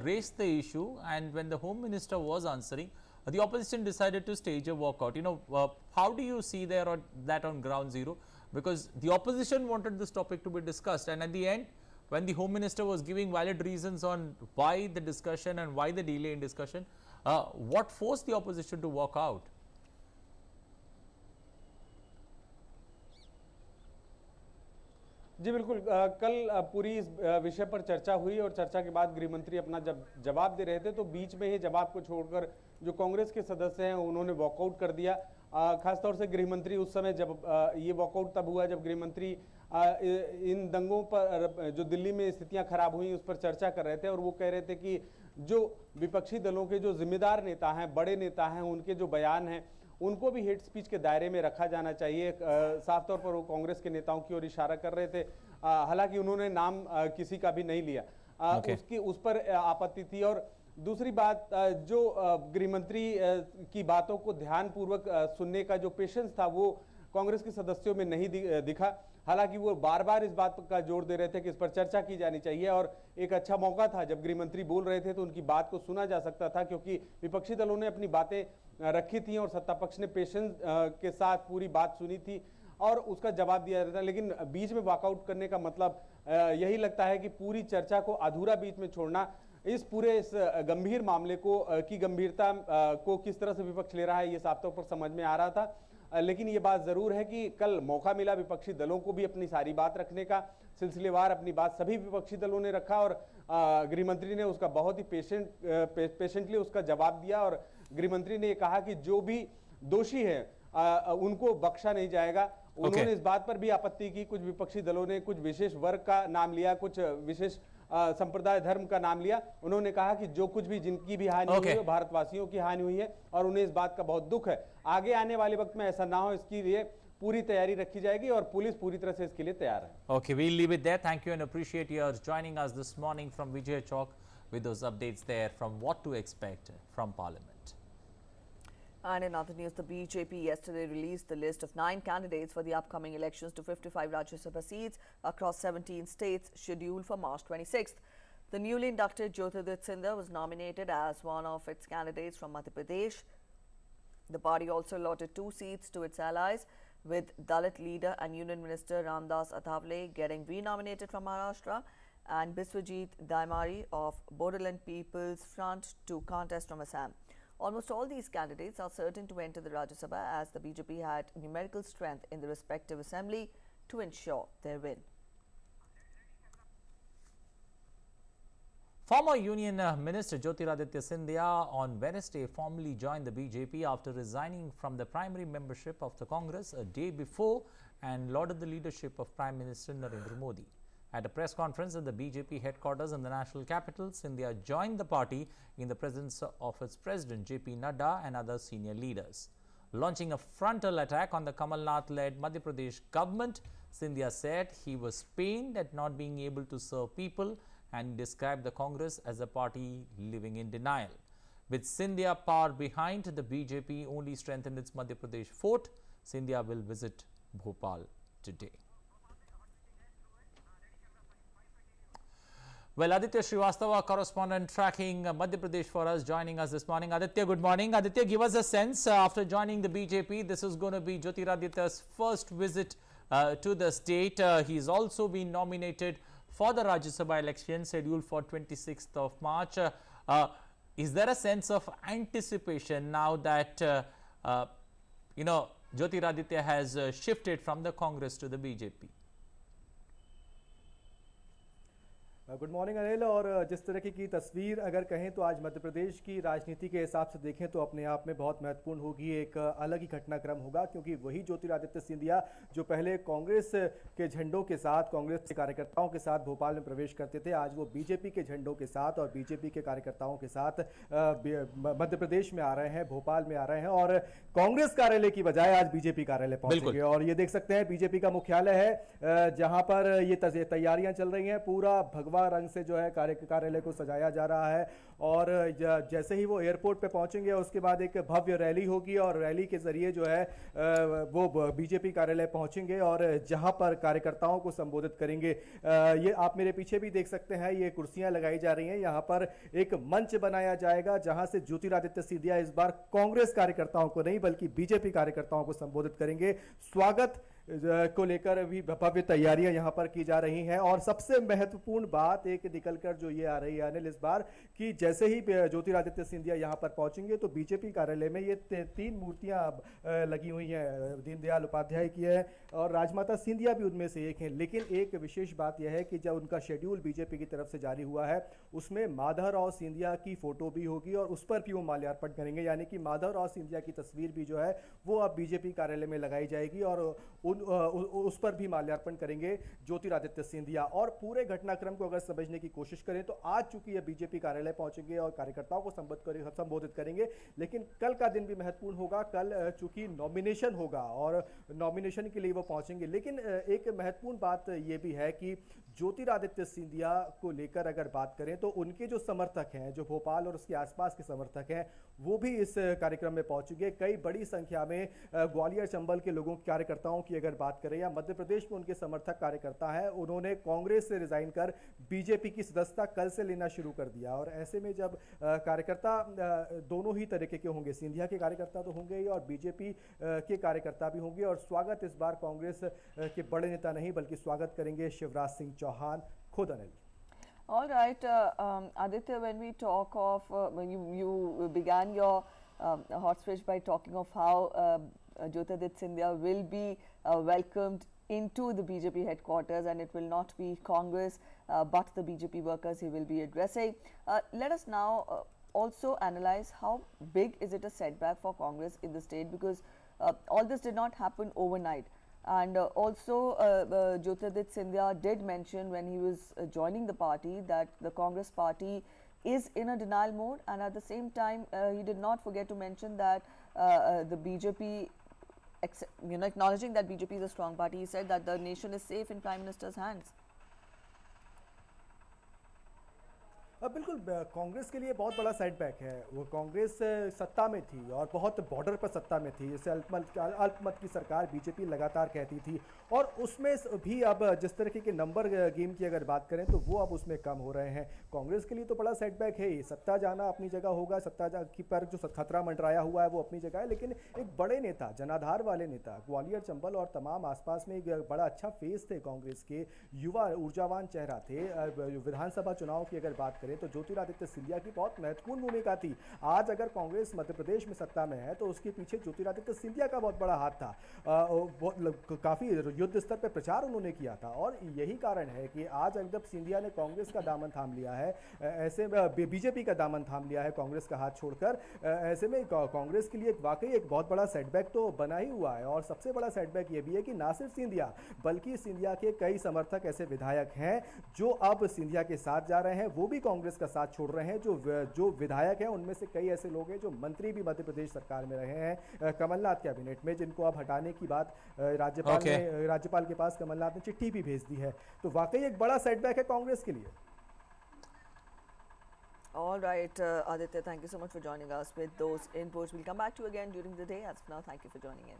raised the issue, and when the Home Minister was answering, the opposition decided to stage a walkout. You know, how do you see that on ground zero? Because the opposition wanted this topic to be discussed, and at the end, when the Home Minister was giving valid reasons on why the discussion and why the delay in discussion, what forced the opposition to walk out? जी बिल्कुल, कल पूरी इस विषय पर चर्चा हुई और चर्चा के बाद गृह मंत्री अपना जब जवाब दे रहे थे तो बीच में ही जवाब को छोड़कर जो कांग्रेस के सदस्य हैं उन्होंने वॉकआउट कर दिया। खासतौर से गृह मंत्री उस समय जब ये वॉकआउट तब हुआ जब गृह मंत्री इन दंगों पर जो दिल्ली में स्थितियां खराब हुई उस पर चर्चा कर रहे थे और वो कह रहे थे कि जो विपक्षी दलों के जो जिम्मेदार नेता हैं, बड़े नेता हैं, उनके जो बयान हैं उनको भी हेट स्पीच के दायरे में रखा जाना चाहिए। साफ तौर पर वो कांग्रेस के नेताओं की ओर इशारा कर रहे थे, हालांकि उन्होंने नाम किसी का भी नहीं लिया। उसकी उस पर आपत्ति थी। और दूसरी बात, जो गृह मंत्री की बातों को ध्यानपूर्वक सुनने का जो पेशेंस था वो कांग्रेस के सदस्यों में नहीं दिखा। हालांकि वो बार बार इस बात का जोर दे रहे थे कि इस पर चर्चा की जानी चाहिए और एक अच्छा मौका था जब गृह मंत्री बोल रहे थे तो उनकी बात को सुना जा सकता था, क्योंकि विपक्षी दलों ने अपनी बातें रखी थी और सत्ता पक्ष ने पेशेंस के साथ पूरी बात सुनी थी और उसका जवाब दिया जाता। लेकिन बीच में वॉकआउट करने का मतलब यही लगता है कि पूरी चर्चा को अधूरा बीच में छोड़ना, इस पूरे इस गंभीर मामले को की गंभीरता को किस तरह से विपक्ष ले रहा है ये साफ तौर पर समझ में आ रहा था। लेकिन ये बात जरूर है कि कल मौका मिला विपक्षी दलों को भी अपनी सारी बात रखने का, सिलसिलेवार अपनी बात सभी विपक्षी दलों ने रखा और गृह मंत्री ने उसका बहुत ही पेशेंटली उसका जवाब दिया। और गृह मंत्री ने कहा कि जो भी दोषी है उनको बख्शा नहीं जाएगा। उन्होंने इस बात पर भी आपत्ति की, कुछ विपक्षी दलों ने कुछ विशेष वर्ग का नाम लिया, कुछ विशेष संप्रदाय धर्म का नाम लिया। उन्होंने कहा कि जो कुछ भी जिनकी भी हानि हुई है भारतवासियों की हानि हुई है और उन्हें इस बात का बहुत दुख है। आगे आने वाले वक्त में ऐसा ना हो इसके लिए पूरी तैयारी रखी जाएगी और पुलिस पूरी तरह से इसके लिए तैयार है। Okay, we'll leave it there. Thank you and appreciate your joining us this morning from Vijay Chowk with those updates there from what to expect from Parliament. And in other news, the BJP yesterday released the list of 9 candidates for the upcoming elections to 55 Rajya Sabha seats across 17 states scheduled for March 26th. The newly inducted Jyotiraditya Sindhya was nominated as one of its candidates from Madhya Pradesh. The party also allotted 2 seats to its allies, with Dalit leader and Union Minister Ramdas Athavale getting re-nominated from Maharashtra and Biswajit Daimari of Bodoland People's Front to contest from Assam. Almost all these candidates are certain to enter the Rajya Sabha as the BJP had numerical strength in the respective assembly to ensure their win. Former Union Minister Jyotiraditya Sindhya on Wednesday formally joined the BJP after resigning from the primary membership of the Congress a day before and lauded the leadership of Prime Minister Narendra Modi. At a press conference at the BJP headquarters in the national capital, Sindhya joined the party in the presence of its president JP Nadda and other senior leaders. Launching a frontal attack on the Kamal Nath-led Madhya Pradesh government, Sindhya said he was pained at not being able to serve people and described the Congress as a party living in denial. With Sindhya power behind, the BJP only strengthened its Madhya Pradesh fort. Sindhya will visit Bhopal today. Well, Aditya Srivastava, correspondent tracking Madhya Pradesh for us, joining us this morning. Aditya, good morning. Aditya, give us a sense, after joining the BJP, this is going to be Jyotiraditya's first visit to the state. He's also been nominated for the Rajya Sabha election scheduled for 26th of March. Is there a sense of anticipation now that, Jyotiraditya has shifted from the Congress to the BJP? Good morning Anil. और जिस तरह की तस्वीर अगर कहें तो आज मध्य प्रदेश की राजनीति के हिसाब से देखें तो अपने आप में बहुत महत्वपूर्ण होगी, एक अलग ही घटनाक्रम होगा, क्योंकि वही ज्योतिरादित्य सिंधिया जो पहले कांग्रेस के झंडों के साथ, कांग्रेस के कार्यकर्ताओं के साथ भोपाल में प्रवेश करते थे, आज वो बीजेपी के झंडों के साथ और बीजेपी के कार्यकर्ताओं के साथ मध्य प्रदेश में आ रहे हैं, भोपाल में आ रहे हैं और कांग्रेस कार्यालय की बजाय आज बीजेपी कार्यालय पहुंचेंगे। और ये देख सकते हैं बीजेपी का मुख्यालय है जहां पर ये तैयारियां चल रही हैं। पूरा भगवा भगवा रंग से जो है कार्यालय को सजाया जा रहा है और जैसे ही वो एयरपोर्ट पे पहुंचेंगे उसके बाद एक भव्य रैली होगी और रैली के जरिए जो है वो बीजेपी कार्यालय पहुंचेंगे और जहां पर कार्यकर्ताओं को संबोधित करेंगे। ये आप मेरे पीछे भी देख सकते हैं, ये कुर्सियां लगाई जा रही हैं, यहाँ पर एक मंच बनाया जाएगा जहां से ज्योतिरादित्य सिंधिया इस बार कांग्रेस कार्यकर्ताओं को नहीं बल्कि बीजेपी कार्यकर्ताओं को संबोधित करेंगे। स्वागत को लेकर भी भव्य तैयारियां यहां पर की जा रही हैं और सबसे महत्वपूर्ण बात एक निकलकर जो ये आ रही है अनिल इस बार कि जैसे ही ज्योतिरादित्य सिंधिया यहां पर पहुंचेंगे तो बीजेपी कार्यालय में ये 3 मूर्तियां लगी हुई हैं, दीनदयाल उपाध्याय की है और राजमाता सिंधिया भी उनमें से एक है। लेकिन एक विशेष बात यह है कि जब उनका शेड्यूल बीजेपी की तरफ से जारी हुआ है उसमें माधवराव सिंधिया की फोटो भी होगी और उस पर भी वो माल्यार्पण करेंगे, यानी कि माधवराव सिंधिया की तस्वीर भी जो है वो अब बीजेपी कार्यालय में लगाई जाएगी और उस पर भी माल्यार्पण करेंगे ज्योतिरादित्य सिंधिया। और पूरे घटनाक्रम को अगर समझने की कोशिश करें तो आज चूंकि ये बीजेपी कार्यालय पहुंचेंगे और कार्यकर्ताओं को संबोधित करेंगे, लेकिन कल का दिन भी महत्वपूर्ण होगा। कल चूंकि नॉमिनेशन होगा और नॉमिनेशन के लिए वो पहुंचेंगे, लेकिन एक महत्वपूर्ण बात ये भी है कि ज्योतिरादित्य सिंधिया को लेकर अगर बात करें तो उनके जो समर्थक हैं, जो भोपाल और उसके आसपास के समर्थक हैं, वो भी इस कार्यक्रम में पहुंचेंगे। कई बड़ी संख्या में ग्वालियर चंबल के लोगों कार्यकर्ताओं की अगर बात करें या मध्य प्रदेश में उनके समर्थक कार्यकर्ता हैं, उन्होंने कांग्रेस से रिजाइन कर बीजेपी की सदस्यता कल से लेना शुरू कर दिया और ऐसे में जब कार्यकर्ता दोनों ही तरीके के होंगे, सिंधिया के कार्यकर्ता तो होंगे ही और बीजेपी के कार्यकर्ता भी होंगे। और स्वागत इस बार कांग्रेस के बड़े नेता नहीं बल्कि स्वागत करेंगे शिवराज सिंह चौहान खुद। Anil, all right, Aditya, when we talk of you began your hot switch by talking of how Jyotiraditya Scindia will be welcomed into the BJP headquarters and it will not be Congress but the BJP workers he will be addressing. Let us now also analyze how big is it a setback for Congress in the state, because all this did not happen overnight. And also Jyotiraditya Scindia did mention when he was joining the party that the Congress party is in a denial mode, and at the same time he did not forget to mention that the BJP, acknowledging that BJP is a strong party, he said that the nation is safe in Prime Minister's hands. बिल्कुल कांग्रेस के लिए बहुत बड़ा setback है। वो कांग्रेस सत्ता में थी और बहुत बॉर्डर पर सत्ता में थी, जैसे अल्पमत की सरकार बीजेपी लगातार कहती थी और उसमें भी अब जिस तरीके के नंबर गेम की अगर बात करें तो वो अब उसमें कम हो रहे हैं। कांग्रेस के लिए तो बड़ा सेटबैक है ही, सत्ता जाना अपनी जगह होगा, सत्ता पर जो खतरा मंडराया हुआ है वो अपनी जगह है, लेकिन एक बड़े नेता, जनाधार वाले नेता, ग्वालियर चंबल और तमाम आसपास में एक बड़ा अच्छा फेस थे कांग्रेस के, युवा ऊर्जावान चेहरा थे। विधानसभा चुनाव की अगर बात तो ज्योतिरादित्य सिंधिया की बहुत महत्वपूर्ण भूमिका थी। आज अगर कांग्रेस मध्य प्रदेश में सत्ता में है तो उसके पीछे ज्योतिरादित्य सिंधिया का बहुत बड़ा हाथ था। काफी युद्ध स्तर पर प्रचार उन्होंने किया था और यही कारण है कि आज जब सिंधिया ने कांग्रेस का दामन थाम लिया है, ऐसे में बीजेपी का दामन थाम लिया है कांग्रेस का हाथ छोड़कर, ऐसे में कांग्रेस के लिए वाकई एक बहुत बड़ा सेटबैक तो बना ही हुआ है। और सबसे बड़ा सेटबैक ये भी है कि ना सिर्फ सिंधिया बल्कि सिंधिया के कई समर्थक ऐसे विधायक हैं जो अब सिंधिया के साथ जा रहे हैं, वो भी कांग्रेस का साथ छोड़ रहे हैं। जो विधायक हैं उनमें से कई ऐसे लोग हैं जो मंत्री भी मध्य प्रदेश सरकार में रहे हैं, कमलनाथ कैबिनेट में, जिनको अब हटाने की बात राज्यपाल के पास कमलनाथ ने चिट्ठी भी भेज दी है। तो वाकई एक बड़ा सेटबैक है कांग्रेस के लिए। All right, Aditya, thank you so much for joining us with those inputs. We'll come back to you again during the day. As of now, thank you for joining in.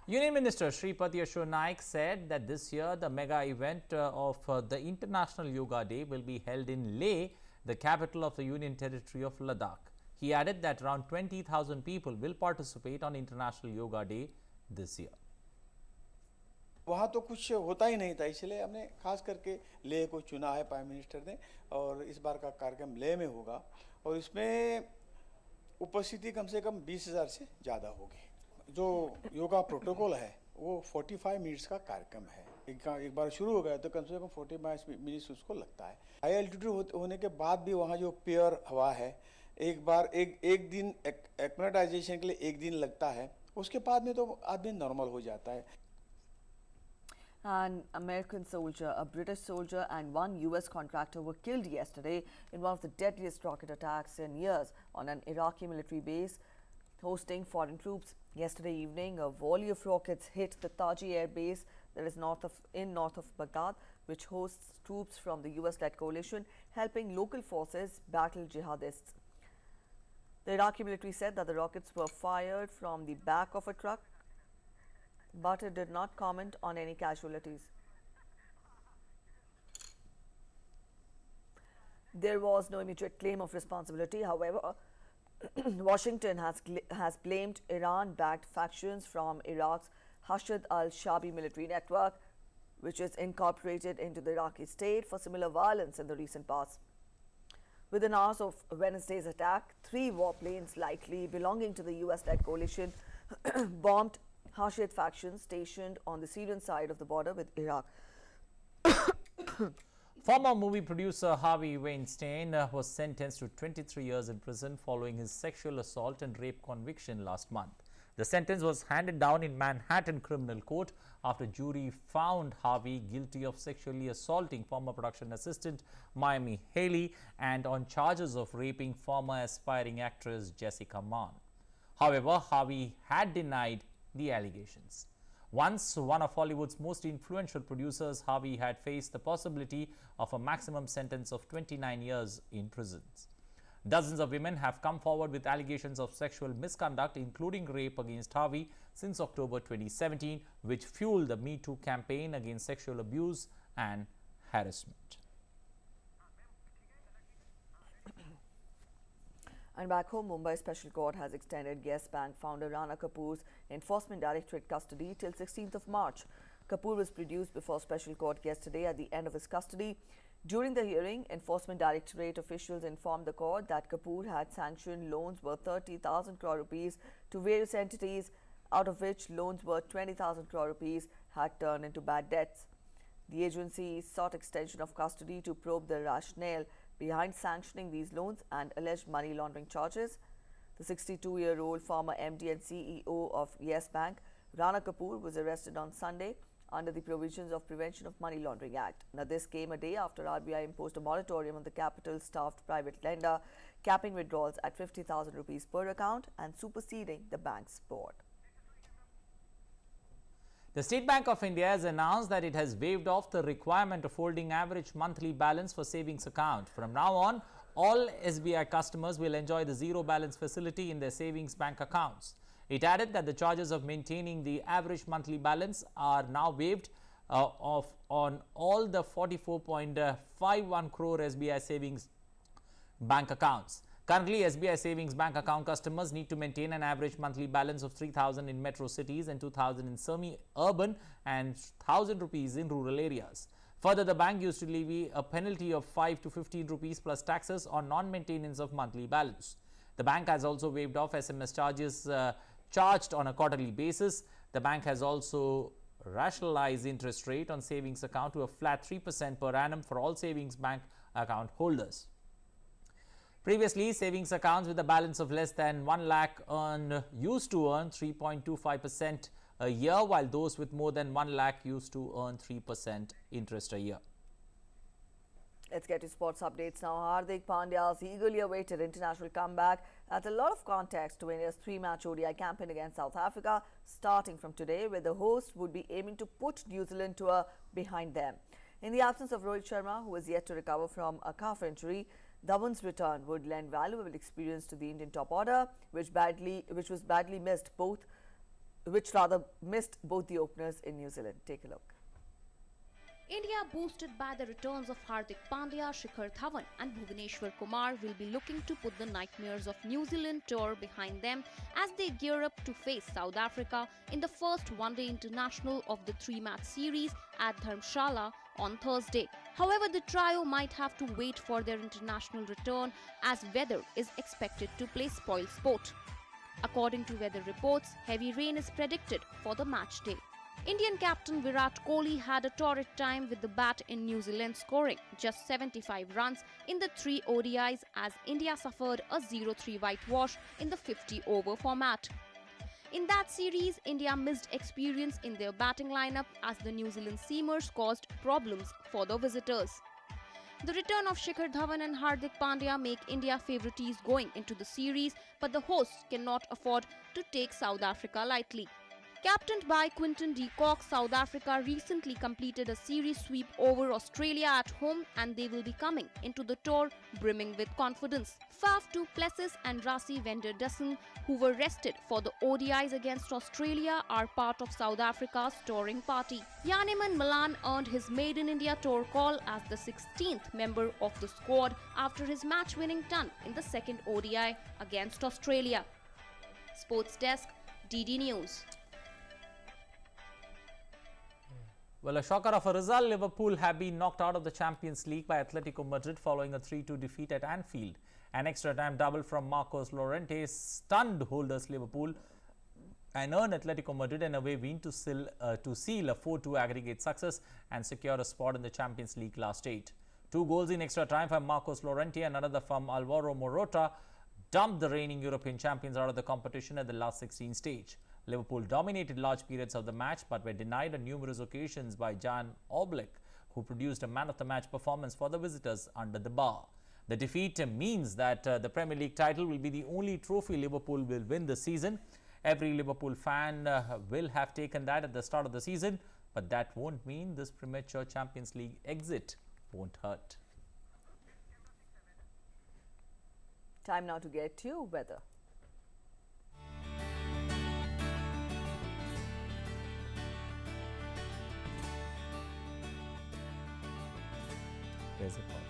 Union Minister Shripati Yasho Naik said that this year the mega event of the International Yoga Day will be held in Leh, the capital of the Union Territory of Ladakh. He added that around 20,000 people will participate on International Yoga Day this year. वहाँ तो कुछ होता ही नहीं था, इसलिए हमने खास करके लेह को चुना है प्राइम मिनिस्टर ने और इस बार का कार्यक्रम लेह में होगा और इसमें उपस्थिति कम से कम 20,000 से ज़्यादा होगी। जो योगा प्रोटोकॉल है वो 45 मिनट्स का कार्यक्रम है। एक बार शुरू हो गया तो कम से कम 45 मिनट्स उसको लगता है। हाई एल्टीट्यूड होने के बाद भी वहाँ जो प्योर हवा है, एक दिन एक्मेटाइजेशन के लिए एक दिन लगता है, उसके बाद में तो आदमी नॉर्मल हो जाता है। An American soldier, a British soldier and one US contractor were killed yesterday in one of the deadliest rocket attacks in years on an Iraqi military base hosting foreign troops. Yesterday evening, a volley of rockets hit the Taji Air Base that is north of Baghdad, which hosts troops from the US-led coalition helping local forces battle jihadists. The Iraqi military said that the rockets were fired from the back of a truck, but it did not comment on any casualties. There was no immediate claim of responsibility. However, Washington has blamed Iran-backed factions from Iraq's Hashd al-Shabi military network, which is incorporated into the Iraqi state, for similar violence in the recent past. Within hours of Wednesday's attack, 3 warplanes likely belonging to the US-led coalition bombed Hashid factions stationed on the Syrian side of the border with Iraq. Former movie producer Harvey Weinstein was sentenced to 23 years in prison following his sexual assault and rape conviction last month. The sentence was handed down in Manhattan Criminal Court after jury found Harvey guilty of sexually assaulting former production assistant Miami Haley and on charges of raping former aspiring actress Jessica Mann. However, Harvey had denied the allegations. Once one of Hollywood's most influential producers, Harvey had faced the possibility of a maximum sentence of 29 years in prisons. Dozens of women have come forward with allegations of sexual misconduct, including rape against Harvey since October 2017, which fueled the Me Too campaign against sexual abuse and harassment. And back home, Mumbai Special Court has extended Yes Bank founder Rana Kapoor's Enforcement Directorate custody till 16th of March. Kapoor was produced before Special Court yesterday at the end of his custody. During the hearing, Enforcement Directorate officials informed the court that Kapoor had sanctioned loans worth 30,000 crore rupees to various entities, out of which loans worth 20,000 crore rupees had turned into bad debts. The agency sought extension of custody to probe the rationale behind sanctioning these loans and alleged money laundering charges. The 62-year-old former MD and CEO of Yes Bank, Rana Kapoor, was arrested on Sunday under the provisions of Prevention of Money Laundering Act. Now, this came a day after RBI imposed a moratorium on the capital-staffed private lender, capping withdrawals at 50,000 rupees per account and superseding the bank's board. The State Bank of India has announced that it has waived off the requirement of holding average monthly balance for savings account. From now on, all SBI customers will enjoy the zero balance facility in their savings bank accounts. It added that the charges of maintaining the average monthly balance are now waived on all the 44.51 crore SBI savings bank accounts. Currently, SBI Savings Bank account customers need to maintain an average monthly balance of 3,000 in metro cities and 2,000 in semi-urban and 1,000 rupees in rural areas. Further, the bank used to levy a penalty of 5 to 15 rupees plus taxes on non-maintenance of monthly balance. The bank has also waived off SMS charges charged on a quarterly basis. The bank has also rationalized interest rate on savings account to a flat 3% per annum for all savings bank account holders. Previously, savings accounts with a balance of less than 1 lakh used to earn 3.25% a year, while those with more than 1 lakh used to earn 3% interest a year. Let's get to sports updates now. Hardik Pandya's eagerly awaited international comeback adds a lot of context to India's 3-match ODI campaign against South Africa, starting from today, where the hosts would be aiming to put New Zealand to a behind them. In the absence of Rohit Sharma, who is yet to recover from a calf injury, Dhawan's return would lend valuable experience to the Indian top order, which missed both the openers in New Zealand. Take a look. India, boosted by the returns of Hardik Pandya, Shikhar Dhawan and Bhuvaneshwar Kumar, will be looking to put the nightmares of New Zealand tour behind them as they gear up to face South Africa in the first one-day international of the 3-match series at Dharamshala on Thursday. However, the trio might have to wait for their international return as weather is expected to play spoil sport. According to weather reports, heavy rain is predicted for the match day. Indian captain Virat Kohli had a torrid time with the bat in New Zealand, scoring just 75 runs in the 3 ODIs as India suffered a 0-3 whitewash in the 50-over format. In that series, India missed experience in their batting lineup as the New Zealand seamers caused problems for the visitors. The return of Shikhar Dhawan and Hardik Pandya make India favourites going into the series, but the hosts cannot afford to take South Africa lightly. Captained by Quinton de Kock, South Africa recently completed a series sweep over Australia at home, and they will be coming into the tour brimming with confidence. Faf du Plessis and Rassie van der Dussen, who were rested for the ODIs against Australia, are part of South Africa's touring party. Janneman Malan earned his maiden India tour call as the 16th member of the squad after his match-winning ton in the second ODI against Australia. Sports Desk, DD News. Well, a shocker of a result. Liverpool have been knocked out of the Champions League by Atletico Madrid following a 3-2 defeat at Anfield. An extra time double from Marcos Llorente stunned holders Liverpool and earned Atletico Madrid an away win to seal a 4-2 aggregate success and secure a spot in the Champions League last 8. 2 goals in extra time from Marcos Llorente and another from Alvaro Morata dumped the reigning European champions out of the competition at the last 16 stage. Liverpool dominated large periods of the match but were denied on numerous occasions by Jan Oblak, who produced a man-of-the-match performance for the visitors under the bar. The defeat means that the Premier League title will be the only trophy Liverpool will win this season. Every Liverpool fan will have taken that at the start of the season, but that won't mean this premature Champions League exit won't hurt. Time now to get to weather. There's a point.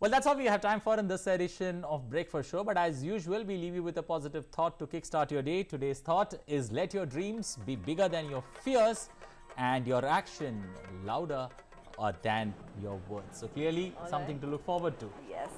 Well, that's all we have time for in this edition of Breakfast Show. But as usual, we leave you with a positive thought to kickstart your day. Today's thought is: let your dreams be bigger than your fears and your action louder than your words. So clearly, something to look forward to. Yes,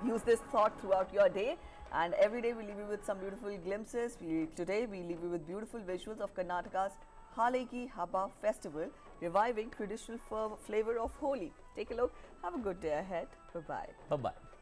use this thought throughout your day, and every day we leave you with some beautiful glimpses. Today we leave you with beautiful visuals of Karnataka's Haleki Haba festival, reviving traditional flavor of Holi. Take a look. Have a good day ahead. Bye-bye. Bye-bye.